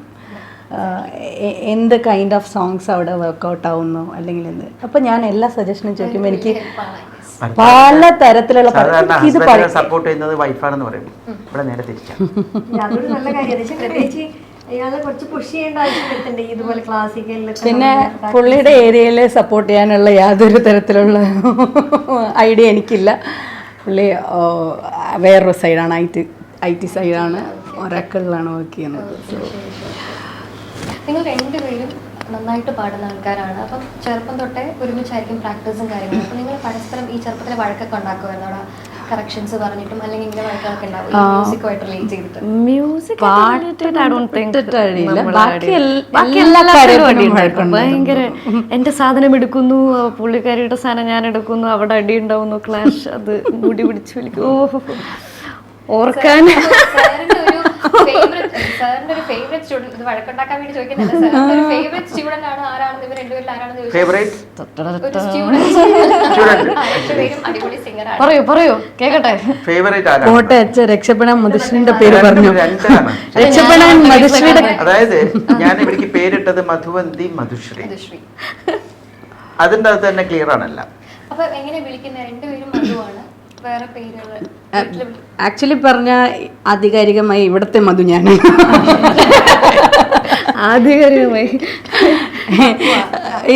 എന്ത് കൈൻഡ് ഓഫ് സോങ്സ് അവിടെ വർക്കൗട്ട് ആവുന്നു അല്ലെങ്കിൽ എന്ത്. അപ്പം ഞാൻ എല്ലാ സജഷനും ചോദിക്കുമ്പോൾ എനിക്ക് പല തരത്തിലുള്ള സപ്പോർട്ട് ചെയ്യുന്നത് വൈഫാണെന്ന് പറയും. ഇവിടെ നേരെ തിരിച്ചാണ്. അതൊരു നല്ല കാര്യമാണ്. പ്രത്യേകിച്ച് ഇയാളെ കുറച്ച് പുഷ് ചെയ്യേണ്ട ആവശ്യം വരുന്നുണ്ട് ഇതുപോലെ ക്ലാസിക്കലിലൊക്കെ. പിന്നെ പുള്ളിയുടെ ഏരിയയിൽ സപ്പോർട്ട് ചെയ്യാനുള്ള യാതൊരു തരത്തിലുള്ള ഐഡിയ എനിക്കില്ല. പുള്ളി വേറൊരു സൈഡാണ്, ഐ ടി സൈഡാണ്, ഒരാക്കളിലാണ് വർക്ക് ചെയ്യുന്നത്. നിങ്ങൾ രണ്ടുപേരും നന്നായിട്ട് പാടുന്ന ആൾക്കാരാണ്. അപ്പം ചെറുപ്പം തൊട്ടേ ഒരുമിച്ചായിരിക്കും പ്രാക്ടീസും കാര്യങ്ങളും. അപ്പം നിങ്ങൾ പരസ്പരം ഈ ചെറുപ്പത്തിലെ വഴക്കൊക്കെ ഉണ്ടാക്കുമായിരുന്നു അവിടെ, കറക്ഷൻസ് പറഞ്ഞിട്ടും അല്ലെങ്കിൽ ഇങ്ങനെ വഴക്കൊക്കെ ഉണ്ടാവും മ്യൂസിക്കുമായിട്ട് റിലേറ്റ് ചെയ്തിട്ട്? മ്യൂസിക് ഭയങ്കര എന്റെ സാധനം എടുക്കുന്നു, പുള്ളിക്കാരിയുടെ സാധനം ഞാൻ എടുക്കുന്നു, അവിടെ അടി ഉണ്ടാവുന്നു, ക്ലാഷ്, അത് മുടി പിടിച്ചു വലിക്കും. ഓഹോ, ഓർക്കാൻ സാറിന്റെ ഒരു ഫേവറേറ്റ് സ്റ്റുഡന്റ്, ഇത് വഴക്കുണ്ടാക്കാൻ വേണ്ടി ചോദിക്കുന്നില്ല, സാറിന്റെ ഒരു ഫേവറേറ്റ് സ്റ്റുഡന്റ് ആണ് ആരാണെന്ന് ഇവർ രണ്ടുപേരിൽ ആരാണെന്ന് ഒരു സ്റ്റുഡന്റ് അടിപൊളി സിംഗർ ആണ്. പറയൂ കേക്കട്ടെ. കോട്ടയച്ച രക്ഷപ്പെടാൻ മധുശ്രീന്റെ പേര് പറഞ്ഞു. രക്ഷപ്പെടാൻ മധുശ്രീയുടെ, അതായത് ഞാൻ ഇവർക്ക് പേരിട്ടത് മധുവന്തി മധുശ്രീ. അതിൻ്റെ അകത്ത് തന്നെ ക്ലിയർ ആണല്ല. അപ്പൊ എങ്ങനെ വിളിക്കുന്ന രണ്ടുപേരും മധുവാണ്, വേറെ പേരുകൾ? ആക്ച്വലി പറഞ്ഞ ആധികാരികമായി ഇവിടുത്തെ മധു ഞാൻ ആധികാരികമായി.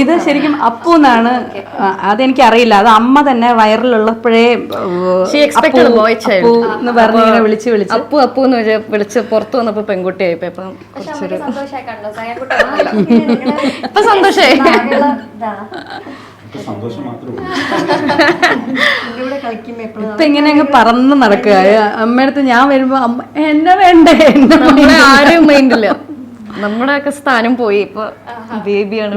ഇത് ശരിക്കും അപ്പു എന്നാണ്. അതെനിക്ക് അറിയില്ല, അത് അമ്മ തന്നെ വയറിലുള്ളപ്പോഴേ എന്ന് പറഞ്ഞിങ്ങനെ വിളിച്ച് അപ്പു അപ്പു എന്ന് വിളിച്ച് പുറത്തു വന്നപ്പോ പെൺകുട്ടിയായി. ഇപ്പം ഇപ്പൊ സന്തോഷായി. സന്തോഷം മാത്രമേ ഇപ്പൊ ഇങ്ങനെ അങ്ങ് പറന്ന് നടക്കുക. അമ്മയടുത്ത് ഞാൻ വരുമ്പോ അമ്മ എന്നെ വേണ്ടേ, നമ്മളെ ആരും മൈൻഡില്ല, നമ്മുടെ ഒക്കെ സ്ഥാനം പോയി. ഇപ്പൊ ബേബിയാണ്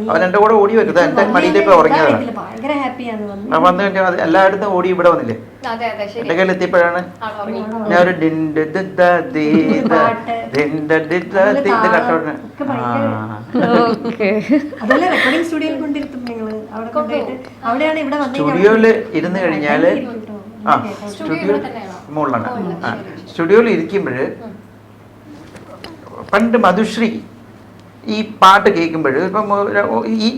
അവൻ എന്റെ കൂടെ ഓടി വരുന്നത്, എന്റെ മടിയിലെ ഉറങ്ങിയതാണ്. വന്നു കഴിഞ്ഞാൽ എല്ലായിടത്തും ഓടി ഇവിടെ വന്നില്ലേ, എന്റെ കയ്യിൽ എത്തിയപ്പോഴാണ് ഞാൻ ഒരു സ്റ്റുഡിയോയില് ഇരുന്ന് കഴിഞ്ഞാല് സ്റ്റുഡിയോ മുകളിലാണ്. സ്റ്റുഡിയോയിൽ ഇരിക്കുമ്പോഴ് പണ്ട് മധുശ്രീ ഈ പാട്ട് കേൾക്കുമ്പോൾ ഇപ്പം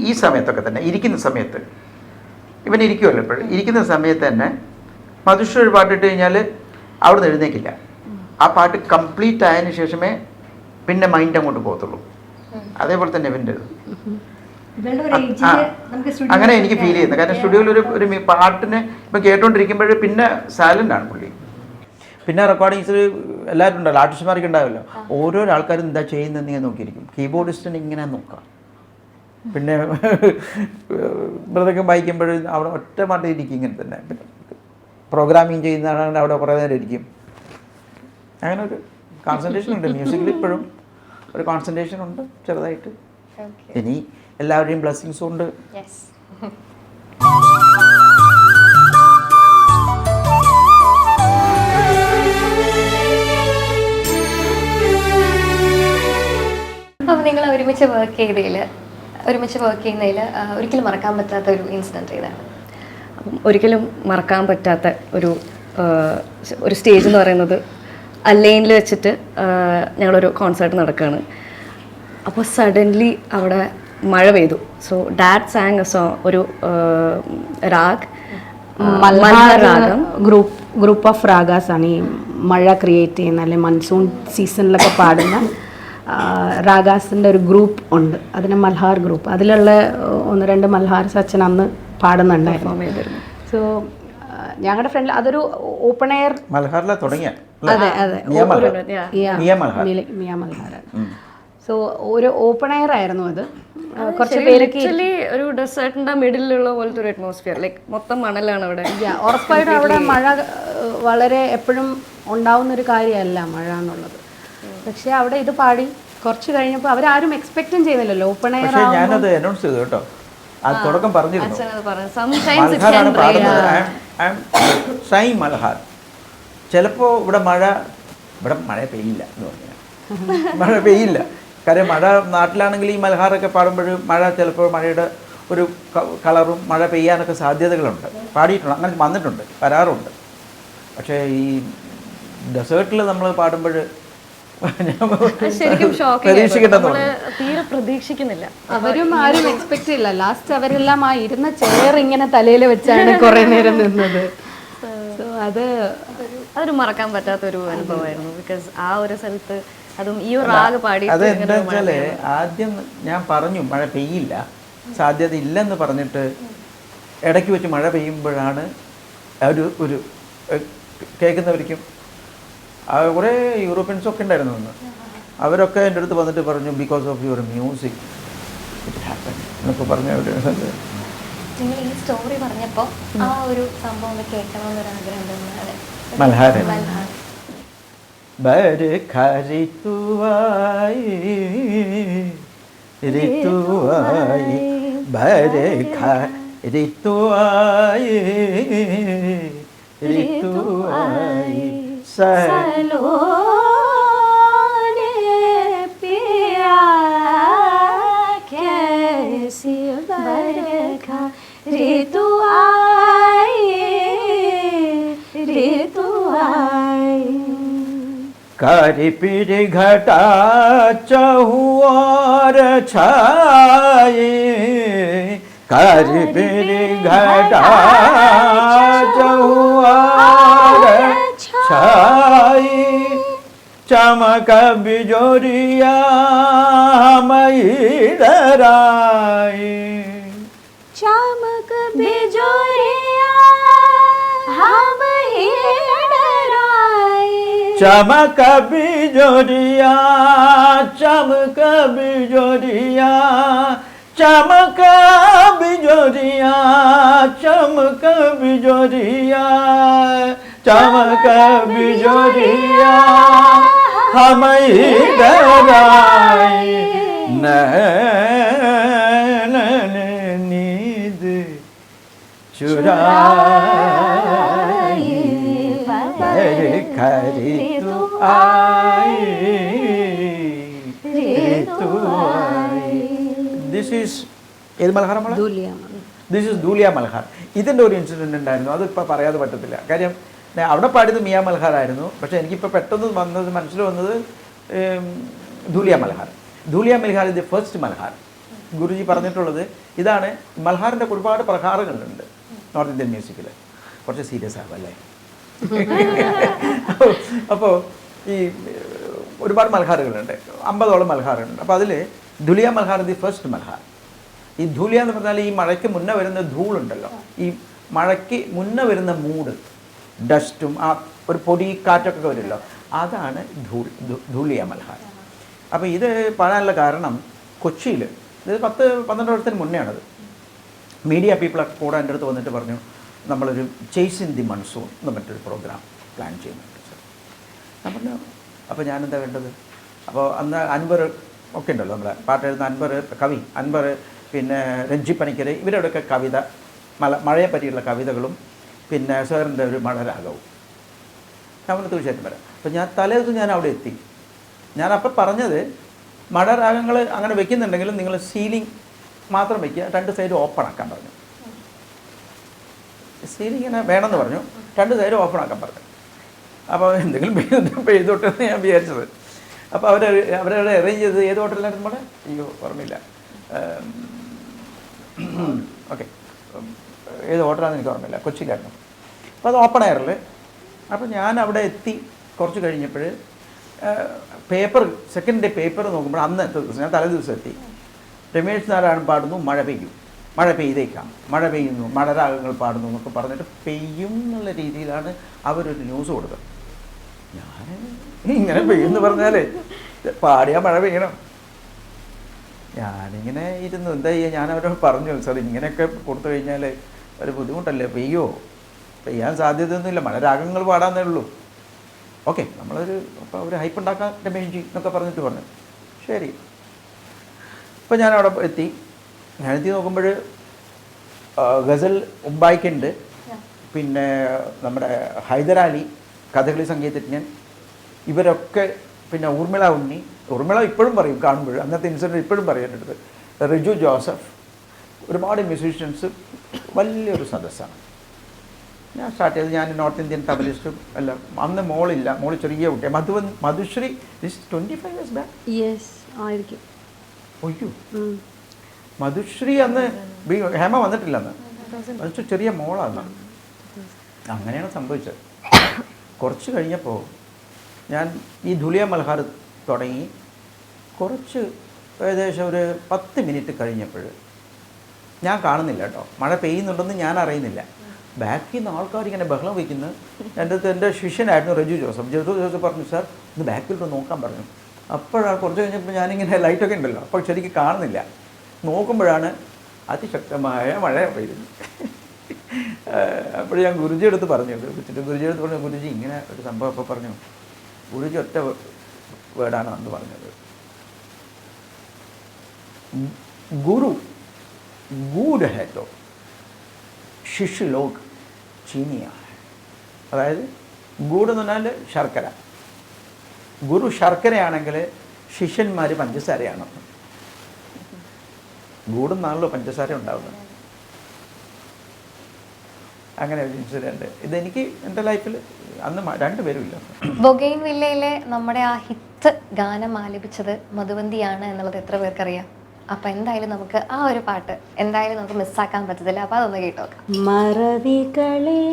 ഈ സമയത്തൊക്കെ തന്നെ ഇരിക്കുന്ന സമയത്ത് ഇവൻ ഇരിക്കുമല്ലോ, എപ്പോഴും ഇരിക്കുന്ന സമയത്ത് തന്നെ മധുശ്രീ ഒരു പാട്ടിട്ട് കഴിഞ്ഞാൽ അവിടെ നിന്ന് എഴുന്നേക്കില്ല. ആ പാട്ട് കംപ്ലീറ്റ് ആയതിനു ശേഷമേ പിന്നെ മൈൻഡ് അങ്ങോട്ട് പോകത്തുള്ളൂ. അതേപോലെ തന്നെ ഇവൻ്റെ ഇവളുടെ ഒരു ഏജില് നമുക്ക് സ്റ്റുഡിയോ അങ്ങനെ എനിക്ക് ഫീൽ ചെയ്യുന്നത്. കാരണം സ്റ്റുഡിയോയിൽ ഒരു പാട്ടിനെ ഇപ്പം കേട്ടോണ്ടിരിക്കുമ്പോൾ പിന്നെ സൈലൻ്റ് ആണ് പുള്ളി. പിന്നെ റെക്കോർഡിങ്സിൽ എല്ലാവരും ഉണ്ടല്ലോ, ആർട്ടിസ്റ്റ്മാർക്ക് ഉണ്ടാവില്ല, ഓരോരോ ആൾക്കാരും എന്താ ചെയ്യുന്നതെന്ന് ഞാൻ നോക്കിയിരിക്കും. കീബോർഡിസ്റ്റിന് ഇങ്ങനെ നോക്കാം. പിന്നെ മൃദംഗം വായിക്കുമ്പോൾ അവിടെ ഒറ്റ പാട്ട് ഇരിക്കും ഇങ്ങനെ തന്നെ. പിന്നെ പ്രോഗ്രാമിങ് ചെയ്യുന്നതാണ് അവിടെ കുറേ നേരം ഇരിക്കും. അങ്ങനെ ഒരു കോൺസെൻട്രേഷൻ ഉണ്ട് മ്യൂസിക്കിൽ. ഇപ്പോഴും ഒരു കോൺസെൻട്രേഷൻ ഉണ്ട് ചെറുതായിട്ട്. ഇനി എല്ലാവരുടെയും ബ്ലെസ്സിങ്സും ഉണ്ട്. അപ്പോൾ നിങ്ങൾ ഒരുമിച്ച് വർക്ക് ചെയ്യുന്നതിൽ ഒരിക്കലും മറക്കാൻ പറ്റാത്ത ഒരു ഇൻസിഡൻറ്റ് ഏതാണ്? അപ്പം ഒരിക്കലും മറക്കാൻ പറ്റാത്ത ഒരു സ്റ്റേജ് എന്ന് പറയുന്നത് അല്ലൈനിൽ വെച്ചിട്ട് ഞങ്ങളൊരു കോൺസേർട്ട് നടക്കുകയാണ്. അപ്പോൾ സഡൻലി അവിടെ മഴ പെയ്തു. സോ ഡാഡ് സാങ് ഒരു രാഗ്, മൽഹാർ രാഗം. ഗ്രൂപ്പ് ഓഫ് രാഗാസ് ആണ് ഈ മഴ ക്രിയേറ്റ് ചെയ്യുന്ന, അല്ലെങ്കിൽ മൺസൂൺ സീസണിലൊക്കെ പാടുന്ന രാഗാസിൻ്റെ ഒരു ഗ്രൂപ്പ് ഉണ്ട്. അതിന് മൽഹാർ ഗ്രൂപ്പ്. അതിലുള്ള 1-2 മൽഹാർസ് അച്ഛൻ അന്ന് പാടുന്നുണ്ടായിരുന്നു. സോ ഞങ്ങളുടെ ഫ്രണ്ടിൽ അതൊരു ഓപ്പൺ എയർ മൽഹാറിലെ തുടങ്ങിയ. അതെ അതെ മിയ മൽഹാർ. സോ ഒരു ഓപ്പൺ എയർ ആയിരുന്നു അത്. കുറച്ച് പേരൊക്കെ ഒരു ഡെസേർട്ടിന്റെ മിഡിലുള്ള പോലത്തെ ഒരു അറ്റ്മോസ്ഫിയർ, ലൈക്ക് മൊത്തം മണലാണ് അവിടെ. ഉറപ്പായിട്ടും അവിടെ മഴ വളരെ എപ്പോഴും ഉണ്ടാവുന്ന ഒരു കാര്യമല്ല മഴ എന്നുള്ളത്. പക്ഷെ അവിടെ ഇത് പാടി കുറച്ച് കഴിഞ്ഞപ്പോൾ അവരാരും എക്സ്പെക്റ്റും ചെയ്യുന്നില്ലല്ലോ ഓപ്പൺ എയർ. പക്ഷേ ഞാനത് അനൗൺസ് ചെയ്തു കേട്ടോ, അത് തുടക്കം പറഞ്ഞിരുന്നു. Sometimes മൽഹാർ ചിലപ്പോൾ ഇവിടെ മഴ പെയ്യില്ല എന്ന് പറഞ്ഞാൽ മഴ പെയ്യില്ല. കാര്യം മഴ നാട്ടിലാണെങ്കിൽ ഈ മൽഹാറൊക്കെ പാടുമ്പോൾ മഴ ചിലപ്പോൾ മഴയുടെ ഒരു കളറും മഴ പെയ്യാനൊക്കെ സാധ്യതകളുണ്ട്. പാടിയിട്ടുണ്ട്, അങ്ങനെ വന്നിട്ടുണ്ട്, വരാറുണ്ട്. പക്ഷേ ഈ ഡെസേർട്ടിൽ നമ്മൾ പാടുമ്പോൾ തീരെ പ്രതീക്ഷിക്കുന്നില്ല. അവരും ആരും എക്സ്പെക്ട് ചെയ്യില്ല. ലാസ്റ്റ് അവരെല്ലാം ആ ഇരുന്ന ചെയർ ഇങ്ങനെ തലയിൽ വെച്ചാണ് കുറെ നേരം നിന്നത്. സോ അതൊരു മറക്കാൻ പറ്റാത്തൊരു അനുഭവമായിരുന്നു. ബിക്കോസ് ആ ഒരു സ്ഥലത്ത് അതും ഈ ഒരു റാഗ് പാടി. അതെന്താ വെച്ചാൽ ആദ്യം ഞാൻ പറഞ്ഞു മഴ പെയ്യില്ല, സാധ്യത ഇല്ലെന്ന് പറഞ്ഞിട്ട് ഇടയ്ക്ക് വെച്ച് മഴ പെയ്യുമ്പോഴാണ് ഒരു കേൾക്കുന്നവർക്കും കുറേ യൂറോപ്യൻസൊക്കെ ഉണ്ടായിരുന്നു അന്ന്. അവരൊക്കെ എൻ്റെ അടുത്ത് വന്നിട്ട് പറഞ്ഞു because of your music it happen എന്നൊക്കെ പറഞ്ഞ ഒരു. നിങ്ങൾ ഈ സ്റ്റോറി പറഞ്ഞപ്പോൾ ആ ഒരു സംഭവം കേൾക്കണമെന്നൊരാഗ്രഹം എന്താണ്? മൽഹാർ ബർഖാ ഋതുവായി ബർഖാ ഋതുവായി സലോനെ പിയാ कैसी बरखा ऋतु आई कारी पीर घटा चहुआर छाए, कारी पीर घटा चहुआर छाए, चमक बिजोरिया मईदराई, चमक बिजोरिया हम ही डराए, चमक बिजोरिया चमक बिजोरिया चमक बिजोरिया चमक बिजोरिया चमक बिजोरिया हम डराए, नैन नींद चुराए, ऋतु आई ऋतु आई. This is ഏത് മൽഹാറമാണ്? This is Dhulia Malhar. ഇതിൻ്റെ ഒരു ഇൻസിഡൻറ്റ് ഉണ്ടായിരുന്നു, അതിപ്പോൾ പറയാതെ പറ്റത്തില്ല. കാര്യം അവിടെ പാടിയത് മിയ മൽഹാർ ആയിരുന്നു. പക്ഷേ എനിക്കിപ്പോൾ പെട്ടെന്ന് മനസ്സിൽ വന്നത് ദൂലിയ മൽഹാർ. ദൂലിയ മൽഹാർ ഇത് ഫസ്റ്റ് മൽഹാർ. ഗുരുജി പറഞ്ഞിട്ടുള്ളത് ഇതാണ്. മൽഹാറിൻ്റെ ഒരുപാട് പ്രകാരങ്ങളുണ്ട് നോർത്ത് ഇന്ത്യൻ മ്യൂസിക്കിൽ. കുറച്ച് സീരിയസ് ആകും അല്ലേ? അപ്പോൾ ഈ ഒരുപാട് മൽഹാറുകളുണ്ട്, 50ഓളം മൽഹാറുണ്ട്. അപ്പോൾ അതിൽ ദുലിയ മൽഹാർ ദി ഫസ്റ്റ് മൽഹാർ. ഈ ധൂലിയ എന്ന് പറഞ്ഞാൽ ഈ മഴയ്ക്ക് മുന്നേ വരുന്ന ധൂളുണ്ടല്ലോ, ഈ മഴയ്ക്ക് മുന്നേ വരുന്ന മൂഡ്, ഡസ്റ്റും ആ ഒരു പൊടി കാറ്റൊക്കെ വരുമല്ലോ, അതാണ് ധൂലിയ മൽഹാർ. അപ്പോൾ ഇത് പറയാനുള്ള കാരണം കൊച്ചിയിൽ ഇത് 10-12 വർഷത്തിന് മുന്നേ ആണത്. മീഡിയ പീപ്പിളൊക്കെ കൂടെ എൻ്റെ അടുത്ത് വന്നിട്ട് പറഞ്ഞു നമ്മളൊരു ചേസ് ഇൻ ദി മൺസൂൺ എന്ന് മറ്റൊരു പ്രോഗ്രാം പ്ലാൻ ചെയ്യുന്നുണ്ട് സാർ. ഞാൻ പറഞ്ഞു അപ്പോൾ ഞാനെന്താ വേണ്ടത്? അപ്പോൾ അന്ന് അൻവർ ഒക്കെ ഉണ്ടല്ലോ, നമ്മളെ പാട്ടെഴുതുന്ന അൻവർ, കവി അൻവർ, പിന്നെ രഞ്ജി പണിക്കർ, ഇവരുടെയൊക്കെ കവിത, മഴയെ പറ്റിയുള്ള കവിതകളും പിന്നെ സാറിൻ്റെ ഒരു മഴരാഗവും ഞാൻ പറഞ്ഞു തീർച്ചയായിട്ടും വരാം. അപ്പോൾ ഞാൻ തലേദിവസം ഞാൻ അവിടെ എത്തി. ഞാനപ്പോൾ പറഞ്ഞത് മഴരാഗങ്ങൾ അങ്ങനെ വെക്കുന്നുണ്ടെങ്കിലും നിങ്ങൾ സീലിംഗ് മാത്രം വയ്ക്കുക, 2 സൈഡ് ഓപ്പൺ ആക്കാൻ പറഞ്ഞു. സീലിംഗ് ഇങ്ങനെ വേണമെന്ന് പറഞ്ഞു, 2 സൈഡ് ഓപ്പൺ ആക്കാൻ പറഞ്ഞു. അപ്പോൾ എന്തെങ്കിലും പെയ്തോട്ടെ എന്ന് ഞാൻ വിചാരിച്ചത്. അപ്പോൾ അവരവിടെ അറേഞ്ച് ചെയ്തത് ഏത് ഹോട്ടലിലായിരുന്നു നമ്മുടെ, അയ്യോ ഓർമ്മയില്ല, ഓക്കെ ഏത് ഹോട്ടലാണെന്ന് എനിക്ക് ഓർമ്മയില്ല, കൊച്ചിയിലായിരുന്നു. അപ്പോൾ അത് ഓപ്പൺ എയറിൽ. അപ്പോൾ ഞാൻ അവിടെ എത്തി കുറച്ച് കഴിഞ്ഞപ്പോൾ പേപ്പർ, സെക്കൻഡ് ഡേ പേപ്പർ നോക്കുമ്പോൾ അന്നത്തെ ദിവസം, ഞാൻ തലേ ദിവസം എത്തി, രമേശ് നാരായണൻ പാടുന്നു മഴ പെയ്യും, മഴ പെയ്തേക്കാം, മഴ പെയ്യുന്നു, മഴരാഗങ്ങൾ പാടുന്നു എന്നൊക്കെ പറഞ്ഞിട്ട് പെയ്യും എന്നുള്ള രീതിയിലാണ് അവരൊരു ന്യൂസ് കൊടുത്തത്. ഞാൻ ഇങ്ങനെ പെയ്യുമെന്ന് പറഞ്ഞാൽ പാടിയാൽ മഴ പെയ്യണം. ഞാനിങ്ങനെ ഇരുന്നു, എന്താ ചെയ്യുക, ഞാൻ അവരോട് പറഞ്ഞു സാർ ഇങ്ങനെയൊക്കെ കൊടുത്തു കഴിഞ്ഞാൽ ഒരു ബുദ്ധിമുട്ടല്ലേ, പെയ്യാൻ സാധ്യതയൊന്നുമില്ല, മഴരാഗങ്ങൾ പാടാന്നേ ഉള്ളൂ. ഓക്കെ നമ്മളൊരു അപ്പോൾ ഒരു ഹൈപ്പ് ഉണ്ടാക്കാൻ രമേശ്ജി എന്നൊക്കെ പറഞ്ഞിട്ട് പറഞ്ഞു ശരി. അപ്പോൾ ഞാൻ അവിടെ എത്തി. ഞാനെത്തി നോക്കുമ്പോൾ ഗസൽ ഉമ്പായിക്കുണ്ട്, പിന്നെ നമ്മുടെ ഹൈദരാലി കഥകളി സംഗീതജ്ഞൻ, ഇവരൊക്കെ, പിന്നെ ഊർമിള ഉണ്ണി, ഊർമിള ഇപ്പോഴും പറയും കാണുമ്പോൾ, അന്നത്തെ ഇൻസിഡൻറ്റ് ഇപ്പോഴും പറയേണ്ടത്, റിജു ജോസഫ്, ഒരുപാട് മ്യൂസീഷ്യൻസ്, വലിയൊരു സദസ്സാണ്. ഞാൻ സ്റ്റാർട്ട് ചെയ്തത്, ഞാൻ നോർത്ത് ഇന്ത്യൻ തബലിസ്റ്റും എല്ലാം. അന്ന് മോളില്ല, മോള് ചെറിയ കുട്ടിയാണ്. Madhushree 25 years back. യെസ് ആയിരിക്കും. ഒയ്യോ, മധുശ്രീ അന്ന് ഹേമ വന്നിട്ടില്ല അന്ന്, മധുശ്രീ ചെറിയ മോളാണ്. അങ്ങനെയാണ് സംഭവിച്ചത്. കുറച്ച് കഴിഞ്ഞപ്പോൾ ഞാൻ ഈ ധുലിയ മൽഹാർ തുടങ്ങി, കുറച്ച് ഏകദേശം ഒരു 10 മിനിറ്റ് കഴിഞ്ഞപ്പോൾ ഞാൻ കാണുന്നില്ല കേട്ടോ, മഴ പെയ്യുന്നുണ്ടെന്ന് ഞാൻ അറിയുന്നില്ല. ബാക്കിൽ നിന്ന് ആൾക്കാർ ഇങ്ങനെ ബഹളം വയ്ക്കുന്നു. എൻ്റെ ശിഷ്യനായിരുന്നു റജു ജോസഫ് പറഞ്ഞു സാർ ഇന്ന് ബാക്കിലോട്ട് നോക്കാൻ പറഞ്ഞു. അപ്പോഴാണ് കുറച്ച് കഴിഞ്ഞപ്പോൾ ഞാനിങ്ങനെ ലൈറ്റൊക്കെ ഉണ്ടല്ലോ, അപ്പോൾ ശരിക്കും കാണുന്നില്ല. നോക്കുമ്പോഴാണ് അതിശക്തമായ മഴ പെയ്യുന്നത്. അപ്പോൾ ഞാൻ ഗുരുജി എടുത്ത് പറഞ്ഞു, ഗുരുജി എടുത്ത് പറഞ്ഞു ഗുരുജി ഇങ്ങനെ ഒരു സംഭവം. അപ്പോൾ പറഞ്ഞു ഗുരുജി ഒറ്റ വേർഡാണ് അന്ന് പറഞ്ഞത്, ഗുരു ഗൂഢ ഹേ തോ ശിഷ്യ ലോക് ചീനിയ. അതായത് ഗൂഢ എന്ന് പറഞ്ഞാൽ ശർക്കര, ഗുരു ശർക്കരയാണെങ്കിൽ ശിഷ്യന്മാർ പഞ്ചസാരയാണ്. ഗൂഢെന്നാണല്ലോ പഞ്ചസാര ഉണ്ടാകുന്നത്. അങ്ങനെ ഒരു ഇൻസിഡൻറ്റ് ഇതെനിക്ക് എൻ്റെ ലൈഫിൽ അന്ന് 2 പേരും ഇല്ല. ബൊഗെയിൻ വില്ലയിലെ നമ്മുടെ ആ ഹിറ്റ് ഗാനം ആലപിച്ചത് മധുവന്തിയാണ് എന്നുള്ളത് എത്ര പേർക്കറിയാം? അപ്പം എന്തായാലും നമുക്ക് ആ ഒരു പാട്ട് എന്തായാലും നമുക്ക് മിസ്സാക്കാൻ പറ്റത്തില്ല. അപ്പം അതൊന്ന് കേട്ടോക്കാം. മറവികളെ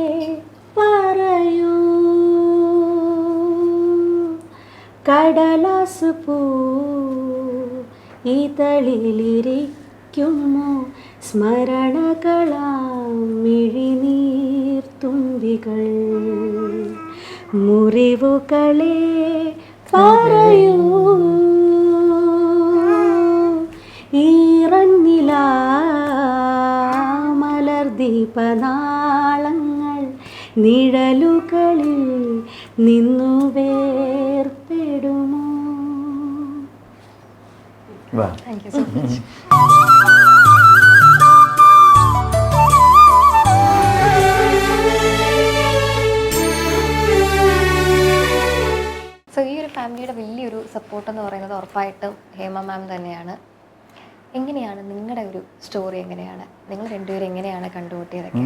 പറയൂ കടലാസ് പൂ ഇതളിലിരിക്കുമോ സ്മരണകളാം മിഴിനീർത്തുമ്പികൾ മുറിവുകളെ പറയൂ ഈറന്നിലാ മലർദീപനാളങ്ങൾ നിഴലുകളിൽ നിന്നു വേർപ്പെടുമോ. Thank you so much. So ഈ ഒരു ഫാമിലിയുടെ വലിയൊരു സപ്പോർട്ട് എന്ന് പറയുന്നത് ഉറപ്പായിട്ടും ഹേമ മാം തന്നെയാണ്. എങ്ങനെയാണ് നിങ്ങളുടെ ഒരു സ്റ്റോറി? എങ്ങനെയാണ് നിങ്ങൾ രണ്ടുപേരും എങ്ങനെയാണ് കണ്ടുകൂട്ടിയതൊക്കെ?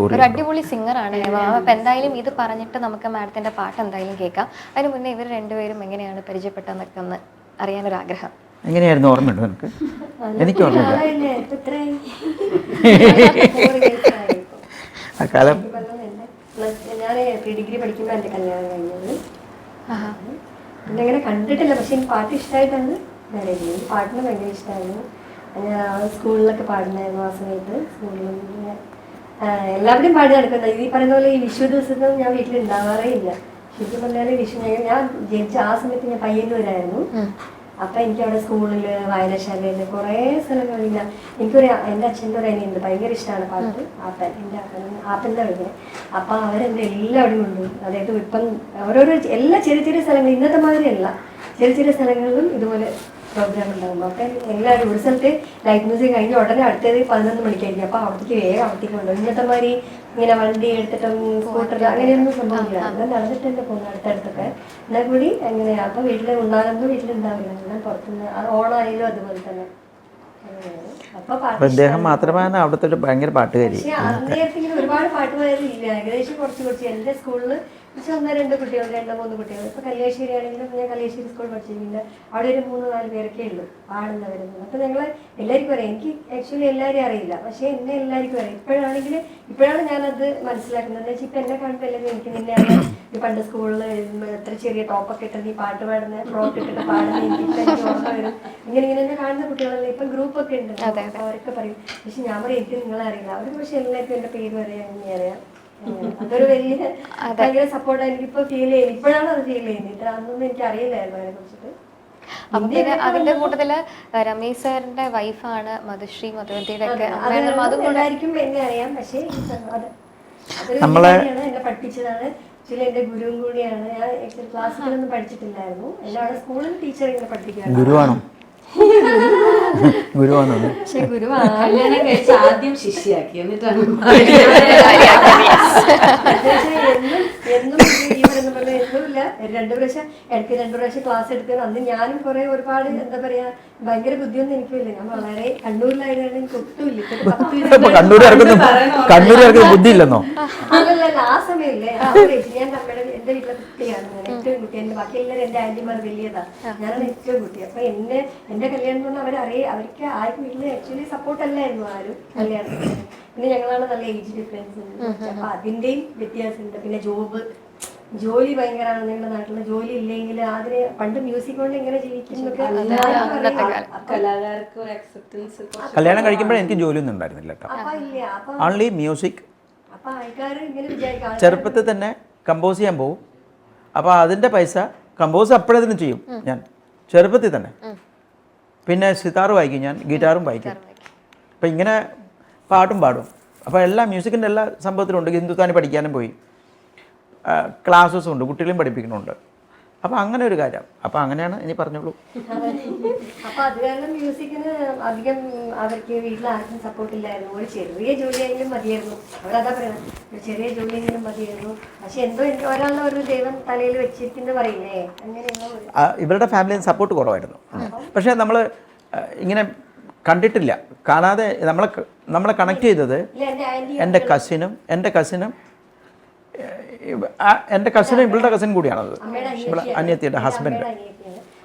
ഒരു അടിപൊളി സിംഗറാണ് ഹേമ മാം. അപ്പം എന്തായാലും ഇത് പറഞ്ഞിട്ട് നമുക്ക് മാഡത്തിൻ്റെ പാട്ട് എന്തായാലും കേൾക്കാം. അതിന് മുന്നേ ഇവർ രണ്ടുപേരും എങ്ങനെയാണ് പരിചയപ്പെട്ടതെന്നൊക്കെ ഒന്ന് അറിയാനൊരാഗ്രഹം. എങ്ങനെയായിരുന്നു? ഓർമ്മയുണ്ടോ എനിക്ക്? എനിക്ക് ഓർമ്മയില്ല ആ കാലം. ഞാൻ പ്രീ ഡിഗ്രി പഠിക്കുമ്പോൾ എൻ്റെ കല്യാണം കഴിഞ്ഞത്. എന്നെ അങ്ങനെ കണ്ടിട്ടില്ല, പക്ഷെ എനിക്ക് പാട്ട് ഇഷ്ടമായിട്ടാണ് മാരേജ് ചെയ്തത്. പാട്ടിന് ഭയങ്കര ഇഷ്ടമായിരുന്നു. ഞാൻ സ്കൂളിലൊക്കെ പാടുന്നായിരുന്നു ആ സമയത്ത്. സ്കൂളിലും എല്ലാവരുടെയും പാടി നടക്കുന്നത്. ഈ പറയുന്ന പോലെ ഈ വിഷു ദിവസത്തിൽ ഞാൻ വീട്ടിൽ ഉണ്ടാവാറേ ഇല്ല. ശരിക്കും പറഞ്ഞാൽ വിഷു ഞാൻ ജനിച്ച ആ സമയത്ത് ഞാൻ പയ്യന്നൂരായിരുന്നു. അപ്പം എനിക്ക് അവിടെ സ്കൂളിൽ, വായനശാലയിൽ കുറേ സ്ഥലങ്ങളില്ല. എൻ്റെ അച്ഛൻ്റെ ഒരു അനിയുണ്ട്, ഭയങ്കര ഇഷ്ടമാണ് പാട്ട്. ആപ്പൻ, എൻ്റെ ആപ്പൻ്റെ വിളിക്കുന്നത്. അപ്പം അവരെന്നെ എല്ലാവരും കൊണ്ടുപോയി. അതായത് ഇപ്പം ഓരോരോ എല്ലാ ചെറിയ ചെറിയ സ്ഥലങ്ങൾ, ഇന്നത്തെ മാതിരിയല്ല, ചെറിയ ചെറിയ സ്ഥലങ്ങളിലും ഇതുപോലെ പ്രോഗ്രാം ഉണ്ടാകുമ്പോൾ അപ്പം എല്ലാവരും ഒരു സ്ഥലത്ത് ലൈറ്റ് മ്യൂസിക് കഴിഞ്ഞ് ഉടനെ അടുത്തത് 11 മണിക്കായിരിക്കും. അപ്പോൾ അവിടേക്ക് വേഗം അവിടേക്ക് കൊണ്ടുപോകും. ഇന്നത്തെ മാതിരി ഇങ്ങനെ വണ്ടി എടുത്തിട്ടും സ്കൂട്ടറിൽ അങ്ങനെയൊന്നും സംഭവിക്കില്ല. അങ്ങനെ നടന്നിട്ട് തന്നെ പോകുന്നു അടുത്തടുത്തൊക്കെ. എന്നാൽ കൂടി എങ്ങനെയാണ് അപ്പം വീട്ടിൽ ഉണ്ടാകുമ്പോൾ വീട്ടിലുണ്ടാവില്ല. അങ്ങനെ പുറത്തുനിന്ന് ഓണായാലും അതുപോലെ തന്നെ. അപ്പോൾ ഇദ്ദേഹം മാത്രമാണ് അവിടുത്തെ ഒരു ഭയങ്കര പാട്ടുകാരി. പക്ഷേ അന്നേരത്ത് ഇങ്ങനെ ഒരുപാട് പാട്ടുകാരില്ല. ഏകദേശം കുറച്ച് എൻ്റെ സ്കൂളിൽ പക്ഷെ 1-2 കുട്ടികൾ, 2-3 കുട്ടികൾ. ഇപ്പോൾ കല്യാശ്ശേരി ആണെങ്കിലും ഞാൻ കല്യാശ്ശേരി സ്കൂൾ പഠിച്ചിരിക്കില്ല. അവിടെ ഒരു 3-4 പേരൊക്കെ ഉള്ളൂ പാടുന്നവരുന്നത്. അപ്പോൾ ഞങ്ങൾ എല്ലാവർക്കും അറിയാം. എനിക്ക് ആക്ച്വലി എല്ലാവരും അറിയില്ല, പക്ഷേ എന്നെ എല്ലാവർക്കും അറിയാം. ഇപ്പോഴാണ് ഞാനത് മനസ്സിലാക്കുന്നത്. എന്താ വെച്ചാൽ ഇപ്പം എന്നെ കാണുമ്പോൾ എല്ലാവരും എനിക്ക് നിന്നെയാണ് ഈ പണ്ട് സ്കൂളിൽ എത്ര ചെറിയ ടോപ്പൊക്കെ ഇട്ട് നീ പാട്ട് പാടുന്ന ഫ്രോക്ക് ഇട്ടിട്ട് പാടുന്ന എനിക്ക് ഓർമ്മ വരും. ഇങ്ങനെ എന്നെ കാണുന്ന കുട്ടികളല്ലേ ഇപ്പം ഗ്രൂപ്പൊക്കെ ഉണ്ട്. അപ്പോൾ അവരൊക്കെ പറയും. പക്ഷെ ഞാൻ പറയും എനിക്ക് നിങ്ങളെ അറിയില്ല. അവർക്ക് പക്ഷെ എല്ലാവർക്കും എൻ്റെ പേര് പറയാൻ എന്നെ അറിയാം. അതൊരു വലിയ ഭയങ്കര സപ്പോർട്ട് എനിക്കിപ്പോ ഫീൽ ചെയ്യുന്നു. ഇപ്പോഴാണ് അത് ഫീൽ ചെയ്യുന്നത്. ഇത്ര അന്നൊന്നും എനിക്ക് അറിയില്ലായിരുന്നു അതിനെ കുറിച്ചിട്ട്. അതിന്റെ കൂട്ടത്തില് രമേശ് സാറിന്റെ വൈഫാണ് മധുശ്രീ, മധുവന്തിയുടെ ഒക്കെ എല്ലാവർക്കും എന്നെ അറിയാം. പക്ഷേ അതൊരു എന്നെ പഠിപ്പിച്ചതാണ്. ആക്ച്വലി എന്റെ ഗുരുവും കൂടിയാണ്. ഞാൻ ക്ലാസ്സിലൊന്നും പഠിച്ചിട്ടില്ലായിരുന്നു. എല്ലാവരുടെ സ്കൂളിൽ ടീച്ചർ ഇങ്ങനെ പഠിപ്പിക്കുകയാണ്. ഗുരുവാണോ? ഗുരുവാണോ? പക്ഷെ ഗുരുവാണ് ആദ്യം ശിഷ്യാക്കി, എന്നിട്ടാണ് എന്നും ഈ പറയുന്ന പോലെ എന്നുമില്ല. 2 പ്രാവശ്യം എനിക്ക് 2 പ്രാവശ്യം ക്ലാസ് എടുത്തത്. അന്ന് ഞാനും കുറെ ഒരുപാട് എന്താ പറയാ ഭയങ്കര ബുദ്ധിയൊന്നും എനിക്കില്ല. ഞാൻ വളരെ കണ്ണൂരിലായതാണ്. എനിക്ക് ഒട്ടുമില്ല. കണ്ണൂരുകാർക്ക് ബുദ്ധി ഇല്ലെന്നോ? അല്ലല്ല, ആ സമയമില്ലേ ഞാൻ എന്റെ വീട്ടിലെ കുട്ടിയാണ്. ഞാൻ ഏറ്റവും കുട്ടി. എന്റെ ബാക്കി എല്ലാവരും എന്റെ ആന്റിമാർ വലിയതാണ്. ഞാനാണ് ഏറ്റവും കുട്ടി. അപ്പൊ എന്റെ കല്യാണം എന്ന് പറഞ്ഞാൽ അവർക്ക് ആർക്കും വീട്ടില് ആക്ച്വലി സപ്പോർട്ട് അല്ലായിരുന്നു ആരും കല്യാണത്തിന്. പിന്നെ ഞങ്ങളാണ് നല്ല ഏജ് ഡിഫറൻസ് ഉണ്ട്. അപ്പൊ അതിന്റെയും വ്യത്യാസമുണ്ട്. പിന്നെ ജോലി ഭയങ്കരമാണ്. ഞങ്ങളുടെ നാട്ടില് ജോലി ഇല്ലെങ്കിൽ അതിന് പണ്ട് മ്യൂസിക് കൊണ്ട് എങ്ങനെ ജീവിക്കുന്നൊക്കെ കലാകാർക്ക് ഒരു അക്സെപ്റ്റൻസ്. കല്യാണം കഴിക്കുമ്പോഴേ എനിക്ക് ജോലിയൊന്നും ഉണ്ടായിരുന്നില്ല കേട്ടോ. Only music. അപ്പൊ ആൾക്കാർ ഇങ്ങനെ വിചാരിക്കും ചെറുപ്പത്തിൽ തന്നെ കമ്പോസ് ചെയ്യാൻ പോകും. അപ്പോൾ അതിൻ്റെ പൈസ കമ്പോസ് അപ്പോഴതിനും ചെയ്യും ഞാൻ ചെറുപ്പത്തിൽ തന്നെ. പിന്നെ സിതാർ വായിക്കും, ഞാൻ ഗിറ്റാറും വായിക്കും. അപ്പം ഇങ്ങനെ പാട്ടും പാടും. അപ്പോൾ എല്ലാ മ്യൂസിക്കിൻ്റെ എല്ലാ സംഭവത്തിലും ഉണ്ട്. ഹിന്ദുസ്ഥാനി പഠിക്കാനും പോയി. ക്ലാസ്സസും ഉണ്ട്, കുട്ടികളെയും പഠിപ്പിക്കുന്നുണ്ട്. അപ്പോൾ അങ്ങനെ ഒരു കാര്യം. അപ്പോൾ അങ്ങനെയാണ് ഇനി പറഞ്ഞോളൂ. അപ്പൊ അത് കാരണം മ്യൂസിക്കിന് അധികം അവർക്ക് വീട്ടിൽ ആർക്കും സപ്പോർട്ട് ഇല്ലായിരുന്നു. ഒരു ചെറിയ ജോലിയെങ്കിലും മതിയായിരുന്നു. അവരതാ പറയുന്നത്, ഒരു ചെറിയ ജോലിയെങ്കിലും മതിയായിരുന്നു. പക്ഷെ എന്തോ ഒരാളുടെ ഒരു ദൈവം തലയിൽ വെച്ചിരിക്കുന്ന പറയില്ലേ, അങ്ങനെയുള്ള ഇവരുടെ ഫാമിലിയിൽ സപ്പോർട്ട് കുറവായിരുന്നു. പക്ഷേ നമ്മൾ ഇങ്ങനെ കണ്ടിട്ടില്ല, കാണാതെ നമ്മളെ കണക്ട് ചെയ്തത് എൻ്റെ കസിനും ഇവളുടെ കസിൻ കൂടിയാണത്, അനിയത്തിയുടെ ഹസ്ബൻഡ്.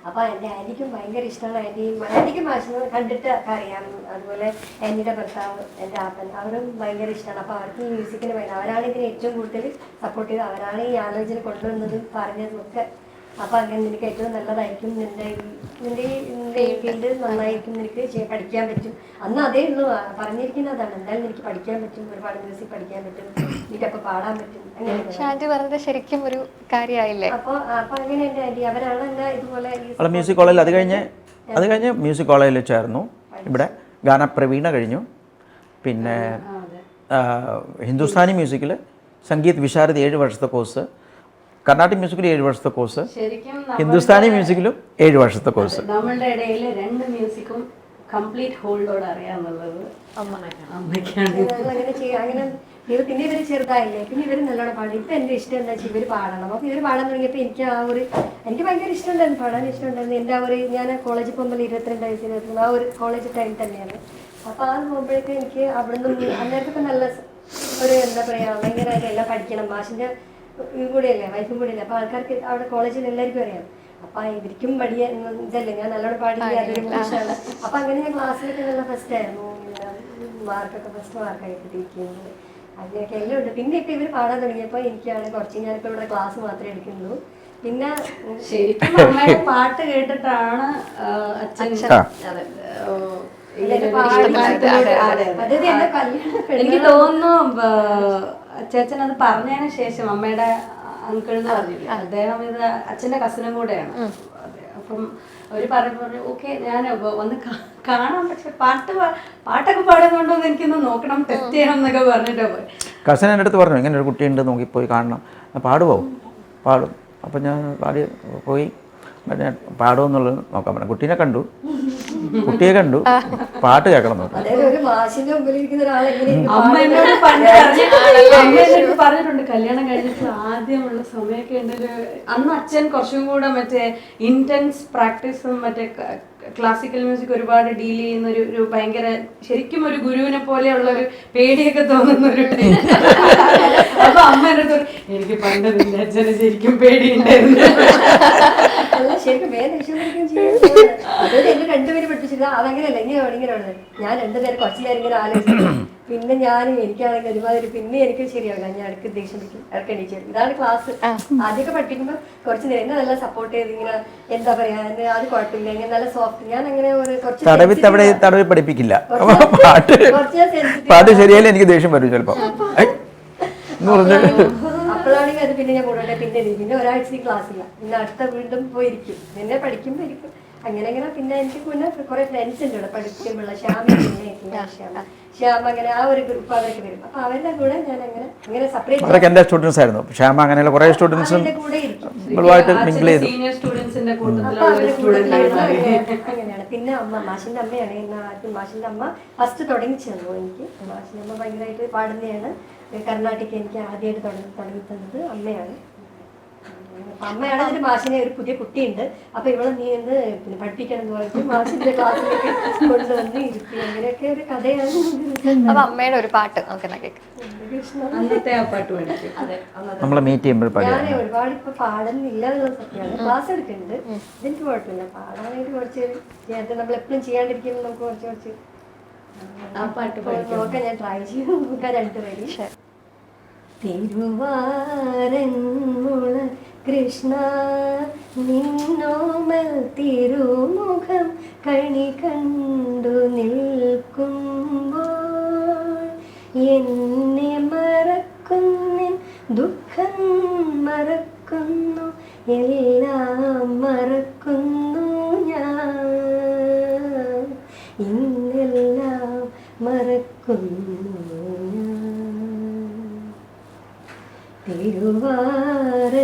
അപ്പൊ എന്റെ ആന്റിക്കും ഭയങ്കര ഇഷ്ടമാണ്. ആന്റിക്കും മാഷിനെ കണ്ടിട്ട് അറിയാം. അതുപോലെ ആന്റിയുടെ ഭർത്താവ്, എന്റെ ആപ്പൻ, അവരും ഭയങ്കര ഇഷ്ടമാണ്. അപ്പൊ അവർക്ക് ഈ മ്യൂസിക്കിന് വേണം. അവരാണ് ഇതിന് ഏറ്റവും കൂടുതൽ സപ്പോർട്ട് ചെയ്ത്, അവരാണ് ഈ ആലോചന കൊണ്ടുവന്നതും പറഞ്ഞതും ഒക്കെ. അപ്പൊ അങ്ങനെ നിനക്ക് ഏറ്റവും നല്ലതായിരിക്കും, നിന്റെ ഈ ഫീൽഡ് നന്നായിരിക്കും, നിനക്ക് പഠിക്കാൻ പറ്റും. അന്ന് അതേ ഉള്ളൂ പറഞ്ഞിരിക്കുന്നത്, അതാണ് എന്തായാലും എനിക്ക് പഠിക്കാൻ പറ്റും, ഒരുപാട് മ്യൂസിക് പഠിക്കാൻ പറ്റും, എനിക്കപ്പോൾ പാടാൻ പറ്റും. ആന്റി പറഞ്ഞത് ശരിക്കും ഒരു കാര്യമായില്ലേ? അപ്പൊ അങ്ങനെ എന്റെ ആന്റി അവരാണ് എന്നെ ഇതുപോലെ മ്യൂസിക് കോളേജിൽ അത് കഴിഞ്ഞ് മ്യൂസിക് കോളേജിൽ ചേർന്നു. ഇവിടെ ഗാനപ്രവീണ കഴിഞ്ഞു. പിന്നെ ഹിന്ദുസ്ഥാനി മ്യൂസിക്കിൽ സംഗീത് വിശാരദ് 7 വർഷത്തെ കോഴ്സ്, കർണാട്ടിക് മ്യൂസിക്കിൽ 7 വർഷത്തെ കോഴ്സ്, ഹിന്ദുസ്ഥാനി മ്യൂസിക്കിലും 7 വർഷത്തെ കോഴ്സ്. നമ്മളുടെ ഇടയിൽ 2 മ്യൂസിക്കും കംപ്ലീറ്റ് ഹോൾഡോട് അറിയാന്നുള്ളത് അമ്മയ്ക്കാണ്. അങ്ങനെ പിന്നെ ഇവര് ചെറുതായില്ലേ, പിന്നെ ഇവര് നല്ലോണം പാടും. ഇപ്പൊ എന്റെ ഇഷ്ടം എന്താ വെച്ചാൽ ഇവര് പാടണം. അപ്പൊ ഇവര് പാടാൻ തുടങ്ങിയപ്പോൾ എനിക്ക് ഭയങ്കര ഇഷ്ടമുണ്ടായിരുന്നു, പാടാൻ ഇഷ്ടമുണ്ടായിരുന്നു. എൻ്റെ ഞാൻ കോളേജിൽ പോകുമ്പോൾ 22 വയസ്സിൽ ആ ഒരു കോളേജ് ടൈം തന്നെയാണ്. അപ്പൊ ആ പോകുമ്പോഴേക്കും എനിക്ക് അവിടുന്ന് അന്നേരത്തൊക്കെ നല്ല ഒരു എന്താ പറയാ ഭയങ്കരമായിട്ട് എല്ലാം പഠിക്കണം. മാഷിന്റെ കൂടെയല്ലേ, വൈഫും കൂടെയല്ലേ. അപ്പൊ ആൾക്കാർക്ക് അവിടെ കോളേജിൽ എല്ലാവർക്കും അറിയാം. അപ്പൊ ഇവർക്കും പഠിയ ഇതല്ലേ, ഞാൻ നല്ലോണം പാടില്ല, അതൊരു മോശമാണ്. അപ്പൊ അങ്ങനെ ഞാൻ ക്ലാസ്സിലൊക്കെ നല്ല ഫസ്റ്റ് ആയിരുന്നു, മാർക്കൊക്കെ ഫസ്റ്റ് മാർക്കായിട്ട് കിട്ടിയിരിക്കുന്നത്. അങ്ങനെയൊക്കെ എല്ലാം ഉണ്ട്. പിന്നെ ഇപ്പൊ ഇവർ പാടാൻ തുടങ്ങിയപ്പോൾ എനിക്കാണ് കുറച്ച്, ഞാനിപ്പോ ഇവിടെ ക്ലാസ് മാത്രമേ എടുക്കുന്നുള്ളൂ. പിന്നെ ശരിക്കും അമ്മയുടെ പാട്ട് കേട്ടിട്ടാണ് അച്ഛൻ എനിക്ക് തോന്നുന്നു ചേച്ചൻ അത് പറഞ്ഞതിന് ശേഷം അമ്മയുടെ അങ്കിൾ എന്ന് പറഞ്ഞില്ലേ, അദ്ദേഹം ഇത് അച്ഛന്റെ കസിനും കൂടെയാണ്. അപ്പം അവര് പറഞ്ഞു ഓക്കെ ഞാൻ വന്ന് കാണാം, പക്ഷെ പാട്ടൊക്കെ പാടുന്നുണ്ടോ എന്ന് എനിക്കൊന്ന് നോക്കണം, ടെസ്റ്റ് ചെയ്യണം എന്നൊക്കെ പറഞ്ഞിട്ട് പോയി. കസിൻ എൻ്റെ അടുത്ത് പറഞ്ഞു ഇങ്ങനെ ഒരു കുട്ടിയുണ്ട് നോക്കിപ്പോയി കാണണം, പാടുമോ? പാടും. അപ്പം ഞാൻ പാടി പോയി പാടുമെന്നുള്ളത് നോക്കാൻ പറഞ്ഞു. കുട്ടീനെ കണ്ടു, കുട്ടിയെ കണ്ടു, പാട്ട് കേൾക്കണം നോക്കാം. അമ്മ എന്നോട് പറഞ്ഞിട്ടുണ്ട് കല്യാണം കഴിഞ്ഞിട്ട് ആദ്യമുള്ള സമയമൊക്കെ ഉണ്ടൊരു, അന്ന് അച്ഛൻ കുറച്ചും കൂടെ മറ്റേ ഇന്റൻസ് പ്രാക്ടീസും മറ്റേ ക്ലാസിക്കൽ മ്യൂസിക് ഒരുപാട് ഡീൽ ചെയ്യുന്ന ഒരു ഭയങ്കര ശരിക്കും ഒരു ഗുരുവിനെ പോലെയുള്ള ഒരു പേടിയൊക്കെ തോന്നുന്ന ഒരു ടൈം. അപ്പൊ അമ്മ എന്നോട് എനിക്ക് പണ്ട് നിന്റെ അച്ഛനെ ശരിക്കും പേടിയുണ്ടായിരുന്നു. ശരിക്കും വേറെ അതായത് എന്നെ രണ്ടുപേരും പഠിപ്പിച്ചില്ല. അതങ്ങനെയല്ല, ഇങ്ങനെയുള്ളത് ഞാൻ രണ്ടുപേരും കുറച്ചു നേരം ഇങ്ങനെ ആലോചിച്ചു. പിന്നെ എനിക്കാണെങ്കിൽ ഒരുമാതിരി പിന്നെ എനിക്ക് ശരിയാവില്ല, ഞാൻ ഇടയ്ക്ക് ദേഷ്യം വയ്ക്കും, ഇടയ്ക്ക് എണീച്ചു വരും. ഇതാണ് ക്ലാസ്. ആദ്യമൊക്കെ പഠിപ്പിക്കുമ്പോൾ കുറച്ച് നേരം എന്നെ നല്ല സപ്പോർട്ട് ചെയ്ത് ഇങ്ങനെ എന്താ പറയാ, അത് കുഴപ്പമില്ല, ഇങ്ങനെ നല്ല സോഫ്റ്റ്. ഞാൻ അങ്ങനെ ഒരു തടവി പഠിപ്പിക്കില്ല. പാട്ട് ശരിയായാലും എനിക്ക് ദേഷ്യം വരും ചിലപ്പോ. അപ്പോഴാണെങ്കിൽ അത് പിന്നെ ഞാൻ കൂടെ പിന്നെ ഒരാഴ്ച ക്ലാസ്സില്ല, പിന്നെ അടുത്ത വീണ്ടും പോയിരിക്കും, പിന്നെ പഠിക്കുമ്പോൾ ഇരിക്കും. അങ്ങനെ പിന്നെ എനിക്ക് പിന്നെ കുറെ ഫ്രണ്ട്സ് ഉണ്ട് ഇവിടെ പഠിക്കുമ്പോഴുള്ള ശ്യാമ അങ്ങനെ ആ ഒരു ഗ്രൂപ്പ് അവരൊക്കെ വരും. അപ്പൊ അവരുടെ കൂടെ ഞാൻ അങ്ങനെ സെപ്പറേറ്റ് എന്റെ സ്റ്റുഡൻസ് ആയിരുന്നു. ശ്യാമ അങ്ങനെയുള്ള കുറെ സ്റ്റുഡൻസും അങ്ങനെയാണ്. പിന്നെ മാഷിന്റെ അമ്മയാണ് മാഷിന്റെ അമ്മ ഫസ്റ്റ് തുടങ്ങിച്ചു തന്നു എനിക്ക്. മാഷിന്റെ അമ്മ ഭയങ്കരമായിട്ട് പാടുന്നതാണ്. കർണാട്ടിക് എനിക്ക് ആദ്യമായിട്ട് തുടങ്ങി തന്നത് അമ്മയാണ്. അമ്മയാണ് അതിന്റെ മാഷിനെ ഒരു പുതിയ കുട്ടിയുണ്ട്, അപ്പൊ ഇവളെ നീ എന്ത് പിന്നെ പഠിപ്പിക്കണം എന്ന് പറഞ്ഞിട്ട് മാഷിന്റെ ക്ലാസ്സിലേക്ക് കൊണ്ടുവന്ന് ഇരുത്തി. അങ്ങനെയൊക്കെ ഒരു കഥയാണ്. അപ്പൊ അമ്മയുടെ ഒരു പാട്ട് അന്നത്തെ ആ പാട്ട് പഠിക്കും. നമ്മളെ മീറ്റ് ചെയ്യുമ്പോൾ ഞാൻ ഒരുപാട് ഇപ്പൊ പാടുന്നില്ല എന്നുള്ള സത്യമാണ്. ക്ലാസ് എടുക്കുന്നുണ്ട്, ഇതെനിക്ക് കുഴപ്പമില്ല. പാടാനായിട്ട് കുറച്ച് നേരത്തെ നമ്മൾ എപ്പോഴും ചെയ്യാണ്ടിരിക്കുമ്പോൾ നമുക്ക് കുറച്ച് ആ പാട്ട് നോക്കാം. ഞാൻ ട്രൈ ചെയ്ത് നോക്കാം രണ്ടുപേരും. തിരുവാരന്മുള കൃഷ്ണ നിന്നോമൽ തിരുമുഖം കണി കണ്ടു നിൽക്കുമ്പോൾ എന്നെ മറക്കുന്നിൻ ദുഃഖം മറക്കുന്നു, എല്ലാം മറക്കുന്നു ഞാൻ, ഇന്നെല്ലാം മറക്കുന്നു ഞാൻ. തിരുവാരന്മുള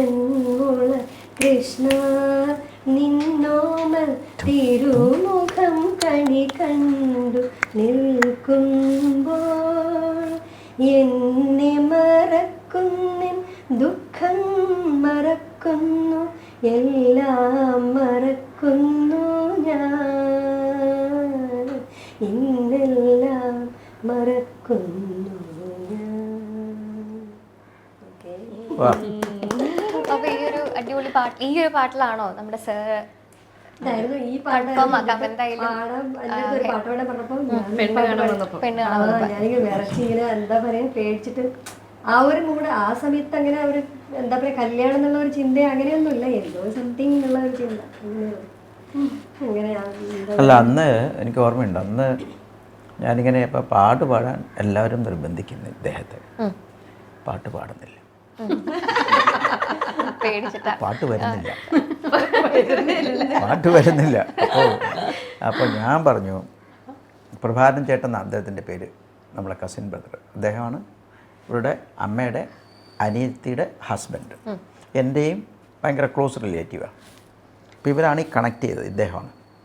കൃഷ്ണ നിന്നോമൽ തിരുമുഖം കണി കണ്ടു നിൽക്കുമ്പോൾ എന്നെ മറക്കുന്നിൻ ദുഃഖം മറക്കുന്നു, എല്ലാം മറക്കുന്നു ഞാൻ, ഇന്നെല്ലാം മറക്കുന്നു ഞാൻ. അപ്പൊ ഈ ഒരു അടിപൊളി പാട്ട്, ഈ ഒരു പാട്ടിലാണോ നമ്മുടെ സാർ ഈ പാട്ട് എന്തായാലും ഞാനിങ്ങനെ വിറച്ച് ഇങ്ങനെ എന്താ പറയാ പേടിച്ചിട്ട് ആ ഒരു മൂഡ് ആ സമയത്ത് അങ്ങനെ ഒരു എന്താ പറയാ കല്യാണം എന്നുള്ള ഒരു ചിന്ത അങ്ങനെയൊന്നുമില്ല, എന്തോ സംതിങ് എന്നുള്ള ഒരു ചിന്ത അങ്ങനെയാണ്. അല്ല, അന്ന് എനിക്ക് ഓർമ്മയുണ്ട്, അന്ന് ഞാനിങ്ങനെ ഇപ്പം പാട്ട് പാടാൻ എല്ലാവരും നിർബന്ധിക്കുന്നു ഇദ്ദേഹത്തെ. പാട്ട് പാടുന്നില്ല, പാട്ട് വരുന്നില്ല. അപ്പോൾ ഞാൻ പറഞ്ഞു, പ്രഭാകരൻ ചേട്ടൻ എന്നാണ് അദ്ദേഹത്തിൻ്റെ പേര്, നമ്മളെ കസിൻ ബ്രദർ. അദ്ദേഹമാണ് ഇവരുടെ അമ്മയുടെ അനിയത്തിയുടെ ഹസ്ബൻഡ്, എൻ്റെയും ഭയങ്കര ക്ലോസ് റിലേറ്റീവാണ്. അപ്പോൾ ഇവരാണ് ഈ കണക്ട് ചെയ്തത്,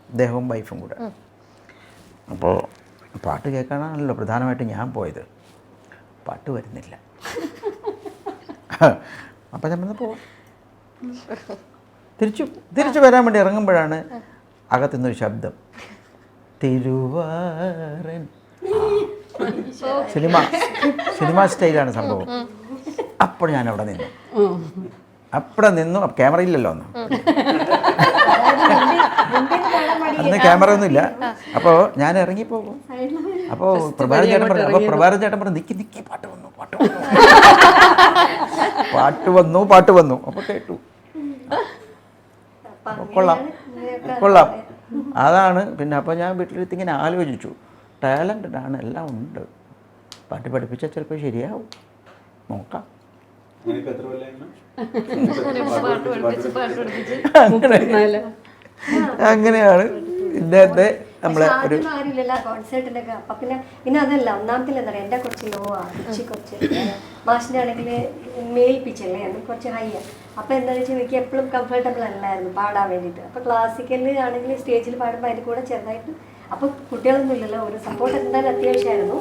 ഇദ്ദേഹവും വൈഫും കൂടെ. അപ്പോൾ പാട്ട് കേൾക്കാനാണല്ലോ പ്രധാനമായിട്ട് ഞാൻ പോയത്. പാട്ട് വരുന്നില്ല. അപ്പം ഞാൻ വന്ന് പോവാം. തിരിച്ചു വരാൻ വേണ്ടി ഇറങ്ങുമ്പോഴാണ് അകത്തുനിന്നൊരു ശബ്ദം, തിരുവാരൻ. സിനിമ സ്റ്റൈലാണ് സംഭവം. അപ്പോൾ ഞാൻ അവിടെ നിന്നു. ക്യാമറ ഇല്ലല്ലോ അന്ന് ക്യാമറ ഒന്നുമില്ല. അപ്പോൾ ഞാൻ ഇറങ്ങിപ്പോകും. അപ്പോൾ പ്രഭാകരൻ ചേട്ടൻ പറഞ്ഞു നിക്കി പാട്ട് വന്നു. അപ്പോൾ കേട്ടു, കൊള്ളാം. അതാണ് പിന്നെ. അപ്പോൾ ഞാൻ വീട്ടിലെത്തി ഇങ്ങനെ ആലോചിച്ചു, ടാലൻറ്റഡ് ആണ്, എല്ലാം ഉണ്ട്, പാട്ട് പഠിപ്പിച്ചാൽ ചിലപ്പോൾ ശരിയാവും, നോക്കാം. അങ്ങനെയാണ് ഇദ്ദേഹത്തെ നമ്മളെ ഒരു ആരുമില്ല കോൺസേർട്ടിൻ്റെ ഒക്കെ. അപ്പം പിന്നെ അതല്ല, ഒന്നാമത്തിൽ എന്താ പറയുക, എൻ്റെ കുറച്ച് ലോ ആണ്, പിച്ച് കുറച്ച് മാഷിൻ്റെ ആണെങ്കിൽ മെയിൽ പിച്ചല്ലേ, അത് കുറച്ച് ഹൈ ആണ്. അപ്പോൾ എന്താണെന്ന് വെച്ചാൽ എനിക്ക് എപ്പോഴും കംഫർട്ടബിൾ അല്ലായിരുന്നു പാടാൻ വേണ്ടിയിട്ട്. അപ്പോൾ ക്ലാസിക്കലിൽ ആണെങ്കിൽ സ്റ്റേജിൽ പാടുമ്പോൾ അതിൻ്റെ കൂടെ ചെറുതായിട്ട്, അപ്പോൾ കുട്ടികളൊന്നും ഇല്ലല്ലോ, ഒരു സപ്പോർട്ട് എന്തായാലും അത്യാവശ്യമായിരുന്നു.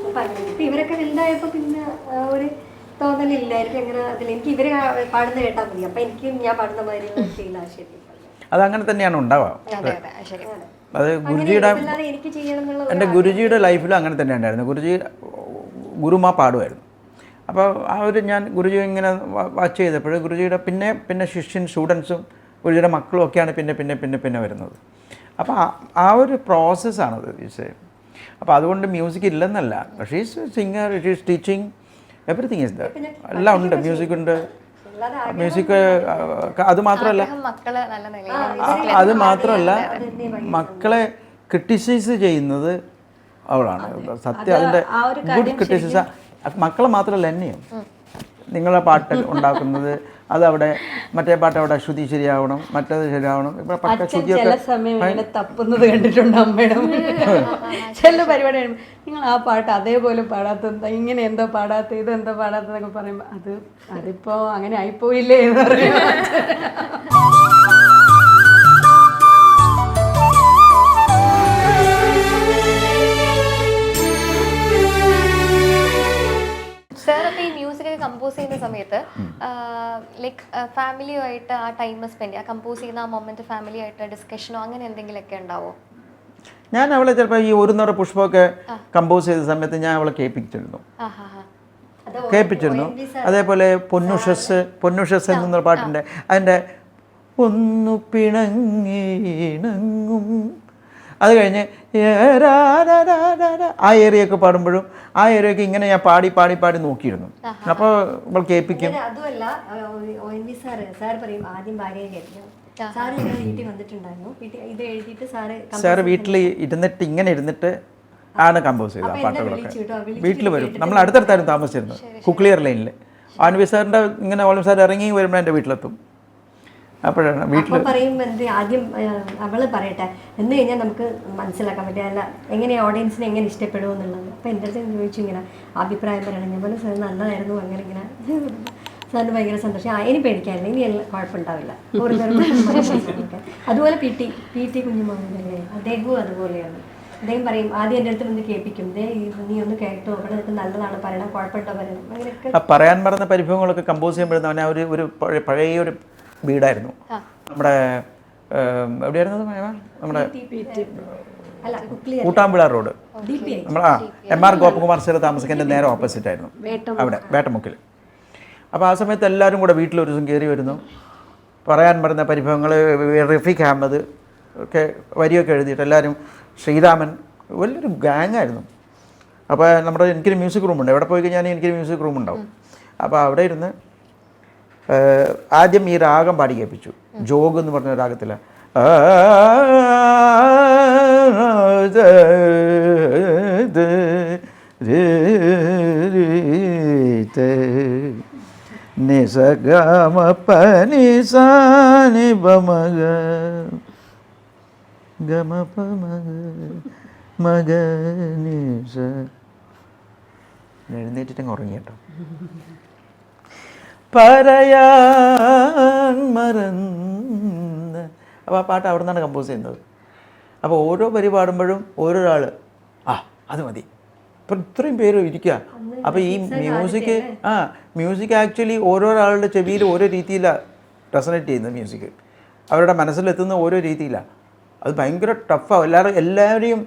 അപ്പം അങ്ങനെ ഇപ്പം ഇവരൊക്കെ വലുതായപ്പോൾ പിന്നെ ഒരു തോന്നലില്ലായിരിക്കും അങ്ങനെ അതിൽ. എനിക്ക് ഇവർ പാടുന്ന കേട്ടാൽ മതി, അപ്പം എനിക്ക് ഞാൻ പാടുന്ന മാതിരി ഫീൽ ആവശ്യമില്ല. അതങ്ങനെ തന്നെയാണ് ഉണ്ടാവുക. അത് ഗുരുജിയുടെ, എനിക്ക് ചെയ്യണം എന്നുള്ള എൻ്റെ ഗുരുജിയുടെ ലൈഫിലും അങ്ങനെ തന്നെ ഉണ്ടായിരുന്നു. ഗുരുമാ പാടുമായിരുന്നു. അപ്പോൾ ഞാൻ ഗുരുജി ഇങ്ങനെ വാച്ച് ചെയ്തപ്പോൾ ഗുരുജിയുടെ പിന്നെ ശിഷ്യൻ സ്റ്റുഡൻസും ഗുരുജിയുടെ മക്കളും ഒക്കെയാണ് പിന്നെ വരുന്നത്. അപ്പോൾ ആ ഒരു പ്രോസസ്സാണത് വിഷയം. അപ്പോൾ അതുകൊണ്ട് മ്യൂസിക് ഇല്ലെന്നല്ല, പക്ഷേ is singer, it is teaching, everything is there, എല്ലാം ഉണ്ട്, മ്യൂസിക് ഉണ്ട്. മ്യൂസിക് അത് മാത്രമല്ല മക്കളെ ക്രിട്ടിസൈസ് ചെയ്യുന്നത് അവളാണ് സത്യം. അതിൻ്റെ ഗുഡ് ക്രിട്ടിസിസം മക്കളെ മാത്രമല്ല എന്നെയും. നിങ്ങളെ പാട്ട് ഉണ്ടാക്കുന്നത് അതവിടെ, മറ്റേ പാട്ട് അവിടെ ശ്രുതി ശരിയാവണം, മറ്റേത് ശരിയാവണം. ഇപ്പം ചില സമയം ഇങ്ങനെ തപ്പുന്നത് കണ്ടിട്ടുണ്ട് അമ്മയുടെ ചില പരിപാടി കഴിയുമ്പോൾ, നിങ്ങൾ ആ പാട്ട് അതേപോലെ പാടാത്ത, ഇങ്ങനെ എന്തോ പാടാത്ത, ഇതെന്തോ പാടാത്തതൊക്കെ പറയുമ്പോൾ അതിപ്പോൾ അങ്ങനെ ആയിപ്പോയില്ലേ എന്ന് പറയും. സാർ അപ്പോൾ ഈ മ്യൂസിക് ഒക്കെ കമ്പോസ് ചെയ്യുന്ന സമയത്ത് ലൈക്ക് ഫാമിലിയുമായിട്ട് ആ ടൈം സ്പെൻഡ് ചെയ്യുക, കമ്പോസ് ചെയ്യുന്ന ആ മൊമെന്റ് ഫാമിലിയായിട്ട് ഡിസ്കഷനോ അങ്ങനെ എന്തെങ്കിലുമൊക്കെ ഉണ്ടാവോ? ഞാൻ അവളെ ചിലപ്പോൾ ഈ ഒരു നിറ പുഷ്പമൊക്കെ കമ്പോസ് ചെയ്ത സമയത്ത് ഞാൻ അവളെ കേൾപ്പിച്ചിരുന്നു. അതേപോലെ പൊന്നുഷസ് എന്ന പാട്ടിൻ്റെ അതിൻ്റെ ഒന്ന് പിണങ്ങിണങ്ങും, അത് കഴിഞ്ഞ് ആ ഏരിയൊക്കെ പാടുമ്പോഴും ആ ഏരിയൊക്കെ ഇങ്ങനെ ഞാൻ പാടി നോക്കിയിരുന്നു. അപ്പോൾ നമ്മൾ കേൾപ്പിക്കും. അതുമല്ല, സാർ പറയും ആദ്യം ഭാര്യയെ കേൾപ്പിക്കണം. സാറ് വീട്ടിൽ വന്നിട്ടുണ്ടായിരുന്നു, ഇത് എഴുതിയിട്ട് സാറ് വീട്ടിൽ ഇരുന്നിട്ട് ആണ് കമ്പോസ് ചെയ്തത്. ആ പാട്ടുകളൊക്കെ വീട്ടിൽ വരും. നമ്മൾ അടുത്തടുത്തായിരുന്നു താമസിച്ചിരുന്നത്, കുക്ലിയർ ലൈനിൽ. ആൻവി സാറിൻ്റെ ഇങ്ങനെ ഓൾമി സാർ ഇറങ്ങി വരുമ്പോൾ എൻ്റെ വീട്ടിലെത്തും. അപ്പോഴാണ് വീട്ടിൽ പറയുമ്പോൾ എന്ത് ആദ്യം അവള് പറയട്ടെ എന്ന് കഴിഞ്ഞാൽ നമുക്ക് മനസ്സിലാക്കാൻ പറ്റുക, അല്ല എങ്ങനെ ഓഡിയൻസിനെ എങ്ങനെ ഇഷ്ടപ്പെടുമെന്നുള്ളത്. അപ്പോൾ എൻ്റെ അടുത്ത് ചോദിച്ചു ഇങ്ങനെ അഭിപ്രായം പറയണം. ഞാൻ പറഞ്ഞു സാർ നല്ലതായിരുന്നു, അങ്ങനെ ഇങ്ങനെ സാറിന് ഭയങ്കര സന്തോഷം, ഇനി പേടിക്കാനില്ല, ഇനി എല്ലാം കുഴപ്പമുണ്ടാവില്ല. അതുപോലെ പി ടി കുഞ്ഞുമോഹനല്ലേ, അദ്ദേഹവും അതുപോലെയാണ്. അദ്ദേഹം പറയും ആദ്യം എൻ്റെ അടുത്ത് വന്ന് കേൾപ്പിക്കും, നീ ഒന്ന് കേട്ടോ, അവിടെ നിനക്ക് നല്ലതാണ് പറയണം, കുഴപ്പമുണ്ടോ പറയണം, അങ്ങനെയൊക്കെ പറയാൻ പറഞ്ഞ പരിഭവങ്ങളൊക്കെ കമ്പോസ് ചെയ്യുമ്പോഴേ ഒരു പഴയ ഒരു വീടായിരുന്നു നമ്മുടെ, എവിടെയായിരുന്നു നമ്മുടെ കൂട്ടാമ്പിള റോഡ്, നമ്മൾ MR ഗോപകുമാർ സാർ താമസിക്കുന്നതിൻ്റെ നേരെ ഓപ്പോസിറ്റ് ആയിരുന്നു അവിടെ വേട്ടമുക്കിൽ. അപ്പോൾ ആ സമയത്ത് എല്ലാവരും കൂടെ വീട്ടിലൊരു ദിവസം കയറി വരുന്നു, പറയാൻ പറഞ്ഞ പരിഭവങ്ങൾ, റഫീഖ് അഹമ്മദ് ഒക്കെ വരിയൊക്കെ എഴുതിയിട്ട് എല്ലാവരും, ശ്രീരാമൻ, വലിയൊരു ഗാങ്ങായിരുന്നു. അപ്പോൾ എനിക്കൊരു മ്യൂസിക് റൂമുണ്ട്, എവിടെ പോയി കഴിഞ്ഞാൽ എനിക്കൊരു മ്യൂസിക് റൂമുണ്ടാവും. അപ്പോൾ അവിടെ ഇരുന്ന് ആദ്യം ഈ രാഗം പാടി കേൾപ്പിച്ചു, ജോഗ് എന്ന് പറഞ്ഞ രാഗത്തില്. നിസഗമ പനി സാനി ബമഗ ഗമ പമഗ മഗ നിസ. എഴുന്നേറ്റിട്ടങ്ങ് ഉറങ്ങി കേട്ടോ. പറയാൻ മറന്ന്. അപ്പോൾ ആ പാട്ട് അവിടെ നിന്നാണ് കമ്പോസ് ചെയ്യുന്നത്. അപ്പോൾ ഓരോ വരി പാടുമ്പോഴും ഓരോരാൾ അത് മതി, ഇപ്പം ഇത്രയും പേര് ഇരിക്കുക. അപ്പോൾ ഈ മ്യൂസിക് ആക്ച്വലി ഓരോരാളുടെ ചെവിയിൽ ഓരോ രീതിയിലാണ് റെസണേറ്റ് ചെയ്യുന്നത്. മ്യൂസിക് അവരുടെ മനസ്സിലെത്തുന്ന ഓരോ രീതിയിലാണ്. അത് ഭയങ്കര ടഫാണ്. എല്ലാവരെയും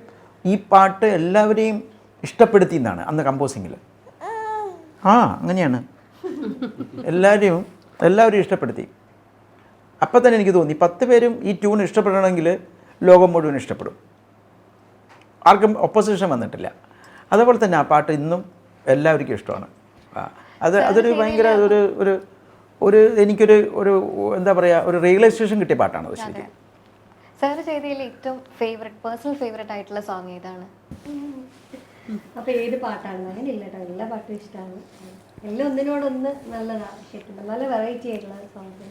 ഈ പാട്ട് എല്ലാവരെയും ഇഷ്ടപ്പെടുത്തി എന്നാണ് അന്ന് കമ്പോസിങ്ങിൽ. അങ്ങനെയാണ് എല്ലാവരും ഇഷ്ടപ്പെടുത്തി. അപ്പം തന്നെ എനിക്ക് തോന്നി 10 പേരും ഈ ട്യൂൺ ഇഷ്ടപ്പെടണമെങ്കിൽ ലോകം മുഴുവൻ ഇഷ്ടപ്പെടും. ആർക്കും ഒപ്പോസിഷൻ വന്നിട്ടില്ല. അതേപോലെ തന്നെ ആ പാട്ട് ഇന്നും എല്ലാവർക്കും ഇഷ്ടമാണ്. അതൊരു ഭയങ്കര എനിക്കൊരു എന്താ പറയുക, ഒരു റിയലൈസേഷൻ കിട്ടിയ പാട്ടാണ് അത് ശരിക്കും. സാർ ചെയ്തതിൽ ഏറ്റവും പേഴ്സണൽ ഫേവറേറ്റ് ആയിട്ടുള്ള സോങ് ഏതാണ്? അപ്പൊ ഏത് പാട്ടാണ് അങ്ങനെ ഇല്ല കേട്ടോ, എല്ലാ പാട്ടും ഇഷ്ടമാണ്. എല്ലാം ഒന്നിനോടൊന്ന് നല്ലതാണ്, കേട്ടിട്ടുണ്ട്. നല്ല വെറൈറ്റി ആയിട്ടുള്ള സോങ്സ്.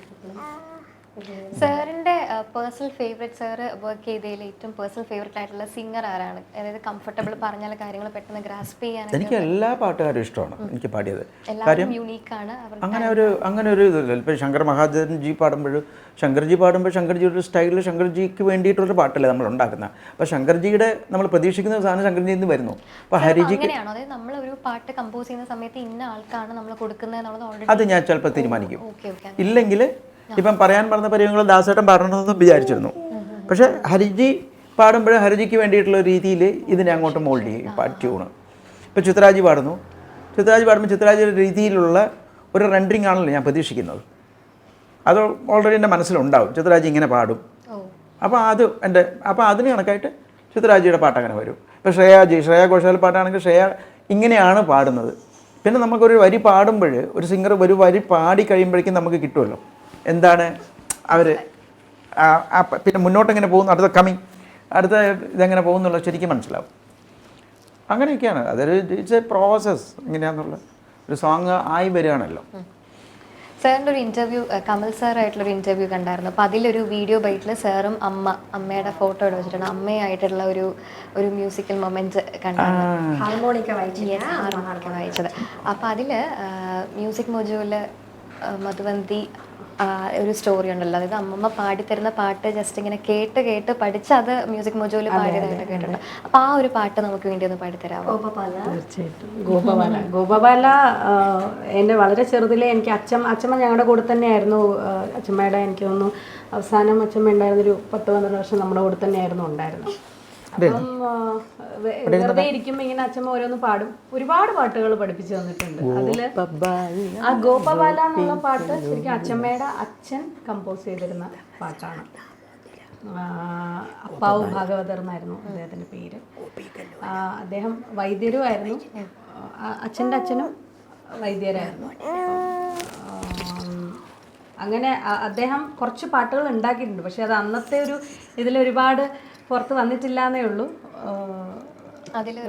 സാറിൻ്റെ പേഴ്സണൽ ഫേവറേറ്റ്, സാറ് വർക്ക് ചെയ്തതിൽ ഏറ്റവും പേഴ്സണൽ ഫേവറേറ്റ് ആയിട്ടുള്ള സിംഗർ ആരാണ്? അതായത് കംഫർട്ടബിൾ പറഞ്ഞാൽ കാര്യങ്ങൾ പെട്ടെന്ന് ഗ്രാസ്പ് ചെയ്യാനൊക്കെ. എനിക്ക് എല്ലാ പാട്ടുകാരും ഇഷ്ടമാണ് എനിക്ക് പാടിയത്. എല്ലാവരും യുണീക്കാണ്. അങ്ങനെ ഒരു ഇതില്ല. ഇപ്പോൾ ശങ്കർ മഹാദേവൻജി പാടുമ്പോൾ ശങ്കർജിയുടെ ഒരു സ്റ്റൈലിൽ ശങ്കർജിക്ക് വേണ്ടിയിട്ടുള്ളൊരു പാട്ടല്ലേ നമ്മൾ ഉണ്ടാക്കുന്നത്. അപ്പോൾ ശങ്കർജിയുടെ നമ്മൾ പ്രതീക്ഷിക്കുന്ന സാധനം ശങ്കർജിയിൽ നിന്ന് വരുന്നു. അപ്പോൾ ഹരിജി അങ്ങനെയാണോ? അതായത് നമ്മൾ ഒരു പാട്ട് കമ്പോസ് ചെയ്യുന്ന സമയത്ത് ഇന്ന ആൾക്കാണ് നമ്മൾ കൊടുക്കുന്നത് എന്നുള്ളത് ഓൾറെഡി അത് ഞാൻ ചിലപ്പോൾ തീരുമാനിക്കും. Okay okay. ഇല്ലെങ്കിൽ ഇപ്പം പറയാൻ പറഞ്ഞ പരിചയങ്ങൾ ദാസേട്ടൻ പറഞ്ഞതെന്നും വിചാരിച്ചിരുന്നു. പക്ഷേ ഹരിജി പാടുമ്പോൾ ഹരിജിക്ക് വേണ്ടിയിട്ടുള്ള രീതിയിൽ ഇതിനെ അങ്ങോട്ട് മോൾഡ് ചെയ്യും ട്യൂണ്. ഇപ്പോൾ ചിത്രാജി പാടുമ്പോൾ ചിത്രാജിയുടെ രീതിയിലുള്ള ഒരു റെൻഡറിങ് ആണല്ലോ ഞാൻ പ്രതീക്ഷിക്കുന്നത്. അത് ഓൾറെഡി എൻ്റെ മനസ്സിലുണ്ടാവും, ചിത്രാജി ഇങ്ങനെ പാടും. അപ്പോൾ അതിന് കണക്കായിട്ട് ചിത്രാജിയുടെ പാട്ട് അങ്ങനെ വരും. ഇപ്പോൾ ശ്രേയ ഘോഷാൽ പാട്ടാണെങ്കിൽ ശ്രേയ ഇങ്ങനെയാണ് പാടുന്നത്. പിന്നെ നമുക്കൊരു വരി പാടുമ്പോൾ ഒരു സിംഗർ ഒരു വരി പാടി കഴിയുമ്പോഴേക്കും നമുക്ക് കിട്ടുമല്ലോ എന്താണ് അവർ പിന്നെ മുന്നോട്ടെങ്ങനെ പോകുന്നു, അടുത്ത ഇതെങ്ങനെ പോകുന്നുള്ള ശരിക്കും മനസ്സിലാവും. അങ്ങനെയൊക്കെയാണ്. It's A process. ഇങ്ങനെയാണെന്നുള്ള ഒരു സോങ് ആയി വരികയാണല്ലോ. സാറിൻ്റെ ഒരു ഇൻ്റർവ്യൂ, കമൽ സാറായിട്ടുള്ളൊരു ഇൻ്റർവ്യൂ കണ്ടായിരുന്നു. അപ്പോൾ അതിലൊരു വീഡിയോ ബൈറ്റിൽ സാറും അമ്മയുടെ ഫോട്ടോ ഇവിടെ വെച്ചിട്ടുണ്ട്. അമ്മയായിട്ടുള്ള ഒരു മ്യൂസിക്കൽ മൊമെൻറ്റ് കണ്ടായിരുന്നു. ഹാർമോണിക്ക വായിച്ചത്. അപ്പോൾ അതിൽ മ്യൂസിക് മൊജൂല് മധുവന്തി ഒരു സ്റ്റോറി ഉണ്ടല്ലോ. അതായത് അമ്മമ്മ പാടിത്തരുന്ന പാട്ട് ജസ്റ്റ് ഇങ്ങനെ കേട്ട് പഠിച്ച് അത് മ്യൂസിക് മൊജൂല് പാടിയതായിട്ട് കേട്ടിട്ടുണ്ട്. അപ്പോൾ ആ ഒരു പാട്ട് നമുക്ക് വേണ്ടി ഒന്ന് പാടിത്തരാമോ? തീർച്ചയായിട്ടും. ഗോപബാല എൻ്റെ വളരെ ചെറുതിലെ എനിക്ക് അച്ഛമ്മ ഞങ്ങളുടെ കൂടെ തന്നെയായിരുന്നു. അച്ഛമ്മയുടെ എനിക്ക് തോന്നുന്നു അവസാനം അച്ഛമ്മ ഉണ്ടായിരുന്നൊരു 10-12 വർഷം നമ്മുടെ കൂടെ തന്നെയായിരുന്നു ഉണ്ടായിരുന്നത്. അപ്പം വെറുതെ ഇരിക്കുമ്പോൾ ഇങ്ങനെ അച്ഛമ്മ ഓരോന്ന് പാടും. ഒരുപാട് പാട്ടുകൾ പഠിപ്പിച്ചു തന്നിട്ടുണ്ട്. അതില് ആ ഗോപബാല എന്നുള്ള പാട്ട് ശരിക്കും അച്ഛമ്മയുടെ അച്ഛൻ കമ്പോസ് ചെയ്തിരുന്ന പാട്ടാണ്. അപ്പാവ് ഭാഗവതർ എന്നായിരുന്നു അദ്ദേഹത്തിൻ്റെ പേര്. അദ്ദേഹം വൈദ്യരുമായിരുന്നു. അച്ഛൻ്റെ അച്ഛനും വൈദ്യരായിരുന്നു. അങ്ങനെ അദ്ദേഹം കുറച്ച് പാട്ടുകൾ ഉണ്ടാക്കിയിട്ടുണ്ട്. പക്ഷെ അത് അന്നത്തെ ഒരു ഇതിലൊരുപാട് പുറത്ത് വന്നിട്ടില്ല എന്നേ ഉള്ളൂ. അതിലെ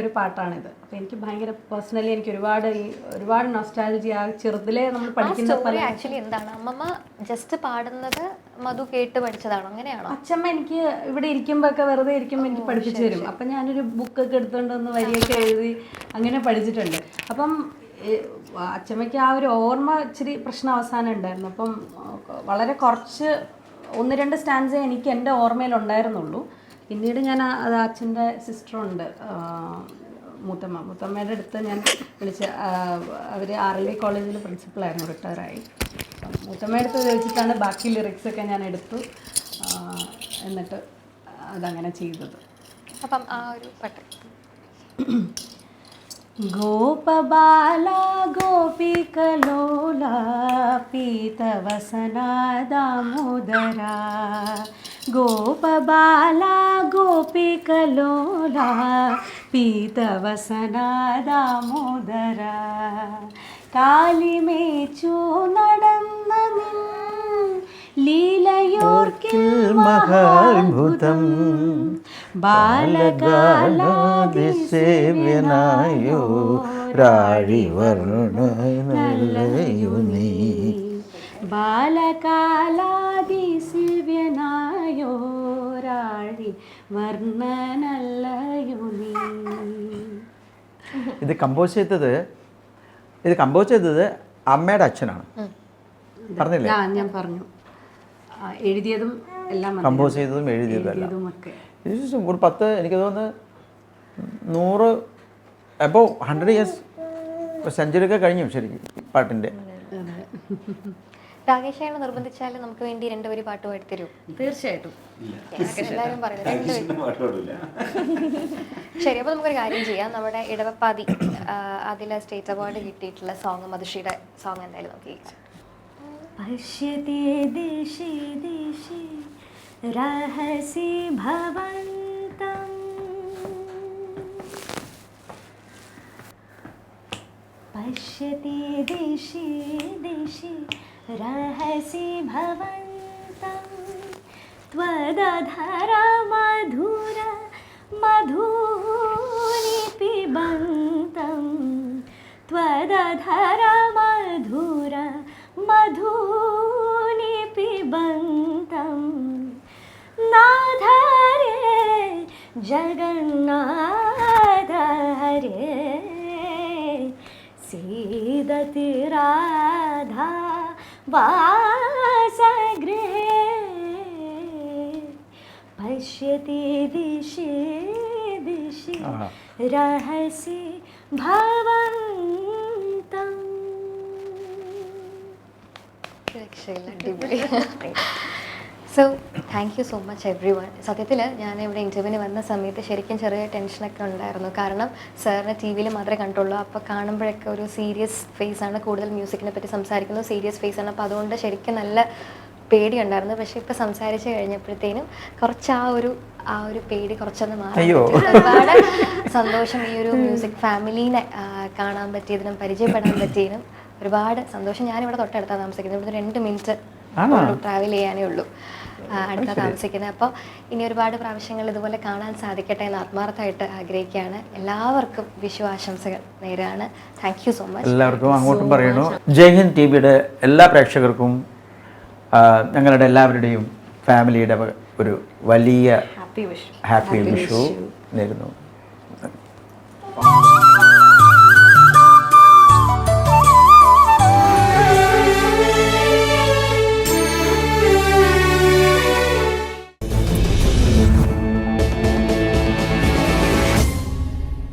ഒരു പാട്ടാണിത്. അപ്പോൾ എനിക്ക് ഭയങ്കര പേഴ്സണലി എനിക്ക് ഒരുപാട് നൊസ്റ്റാൾജി. ആ ചെറുതിലെ നമ്മൾ പഠിക്കുന്ന ആക്ച്വലി എന്താണ് അമ്മമ്മ ജസ്റ്റ് പാടുന്നത് മധു കേട്ട് പഠിച്ചതാണോ? അങ്ങനെയാണോ? അച്ഛമ്മ എനിക്ക് ഇവിടെ ഇരിക്കുമ്പോഴൊക്കെ വെറുതെ ഇരിക്കുമ്പോൾ എനിക്ക് പഠിപ്പിച്ചു തരും. അപ്പം ഞാനൊരു ബുക്കൊക്കെ എടുത്തുകൊണ്ട് വന്ന് വരിയൊക്കെ എഴുതി അങ്ങനെ പഠിച്ചിട്ടുണ്ട്. അപ്പം അച്ഛമ്മയ്ക്ക് ആ ഒരു ഓർമ്മ ഇച്ചിരി പ്രശ്നം അവസാനം ഉണ്ടായിരുന്നു. അപ്പം വളരെ കുറച്ച് 1-2 സ്റ്റാൻസേ എനിക്ക് എൻ്റെ ഓർമ്മയിലുണ്ടായിരുന്നുള്ളൂ. പിന്നീട് ഞാൻ അത് അച്ഛൻ്റെ സിസ്റ്ററുണ്ട് മുത്തമ്മയുടെ അടുത്ത് ഞാൻ വിളിച്ച്, അവർ RLV കോളേജിൽ പ്രിൻസിപ്പളായിരുന്നു, റിട്ടയറായി. മുത്തമ്മയുടെ അടുത്ത് ചോദിച്ചിട്ടാണ് ബാക്കി ലിറിക്സൊക്കെ ഞാൻ എടുത്തു. എന്നിട്ട് അതങ്ങനെ ചെയ്തത്. അപ്പം ആ ഒരു പാട്ട് ഗോപബാല ഗോപികലോല പീതവസന ദാമോദര ഗോപബാല ഗോപികലോല പീതവസന ദാമോദര കാലിമേച്ചു നടന്ന നിൻ ലീലയോർക്കിൽ മഹാത്ഭുതം ബാലകാലാതിസേവ്യനായോ രാഴിവർണ്ണനല്ലയോ നീ ബാലകാലാതിസേവ്യനായോ രാഴി വർണ്ണനല്ലയോ നീ. ഇത് കമ്പോസ് ചെയ്തത് അമ്മയുടെ അച്ഛനാണ്. പറഞ്ഞില്ലേ? ഞാൻ പറഞ്ഞു. എഴുതിയതും എല്ലാം കമ്പോസ് ചെയ്തതും എഴുതിയതും ഒക്കെ ഒരു 10 എനിക്ക് തോന്നുന്നു 100 അബോവ് 100 ഇയേഴ്സ് സെഞ്ചുറിയൊക്കെ കഴിഞ്ഞു ശരിക്കും പാട്ടിൻ്റെ. രാകേഷാണ് നിർബന്ധിച്ചാൽ നമുക്ക് വേണ്ടി 2 വരി പാട്ട് പാടിത്തരൂ? തീർച്ചയായിട്ടും. എല്ലാവരും പറയുന്നത് ശരി. അപ്പോൾ നമുക്കൊരു കാര്യം ചെയ്യാം. നമ്മുടെ ഇടവപ്പാതി അതിൽ സ്റ്റേറ്റ് അവാർഡ് കിട്ടിയിട്ടുള്ള സോങ് മധുഷിയുടെ സോങ് എന്തായാലും നമുക്ക് കേൾക്കാം. പശ്യത്തെ ദേശേ ദേശേ रहसि भवन्तं पश्यति दिशि दिशि रहसि भवन्तं त्वदधर मधुर मधुनि पिबन्तं त्वदधर मधुर मधुनि पिबन्तं नाधरे जगन्नाथ हरे सीदति राधा वासगृहे पश्यति दिशि दिशि रहसि भवन्तम्. അടിപൊളി. So thank you so much every one. സത്യത്തിൽ ഞാൻ ഇവിടെ ഇൻ്റർവ്യൂവിന് വന്ന സമയത്ത് ശരിക്കും ചെറിയ ടെൻഷനൊക്കെ ഉണ്ടായിരുന്നു. കാരണം സാറിനെ ടി വിയിൽ മാത്രമേ കണ്ടുള്ളൂ. അപ്പോൾ കാണുമ്പോഴൊക്കെ ഒരു സീരിയസ് ഫേസാണ്, കൂടുതൽ മ്യൂസിക്കിനെ പറ്റി സംസാരിക്കുന്നത് സീരിയസ് ഫേസാണ്. അപ്പോൾ അതുകൊണ്ട് ശരിക്കും നല്ല പേടിയുണ്ടായിരുന്നു. പക്ഷേ ഇപ്പോൾ സംസാരിച്ച് കഴിഞ്ഞപ്പോഴത്തേനും കുറച്ച് ആ ഒരു പേടി കുറച്ചൊന്ന് മാറി. ഒരുപാട് സന്തോഷം ഈ ഒരു മ്യൂസിക് ഫാമിലീനെ കാണാൻ പറ്റിയതിനും പരിചയപ്പെടാൻ പറ്റിയതിനും ഒരുപാട് സന്തോഷം. ഞാനിവിടെ തൊട്ടടുത്താണ് താമസിക്കുന്നത്. ഇവിടുന്ന് 2 മിനിറ്റ് ട്രാവൽ ചെയ്യാനേ ഉള്ളൂ അടുത്ത താമസിക്കുന്നത്. അപ്പോൾ ഇനി ഒരുപാട് പ്രാവശ്യങ്ങൾ ഇതുപോലെ കാണാൻ സാധിക്കട്ടെ എന്ന് ആത്മാർത്ഥമായിട്ട് ആഗ്രഹിക്കുകയാണ്. എല്ലാവർക്കും വിഷു ആശംസകൾ നേരാണ്. Thank you so much. എല്ലാവർക്കും അങ്ങോട്ടും പറയണു. ജയ് ഹിന്ദ് ടിവിയുടെ എല്ലാ പ്രേക്ഷകർക്കും ഞങ്ങളുടെ എല്ലാവരുടെയും ഫാമിലിയുടെ ഒരു വലിയ ഹാപ്പി വിഷു നേരുന്നു.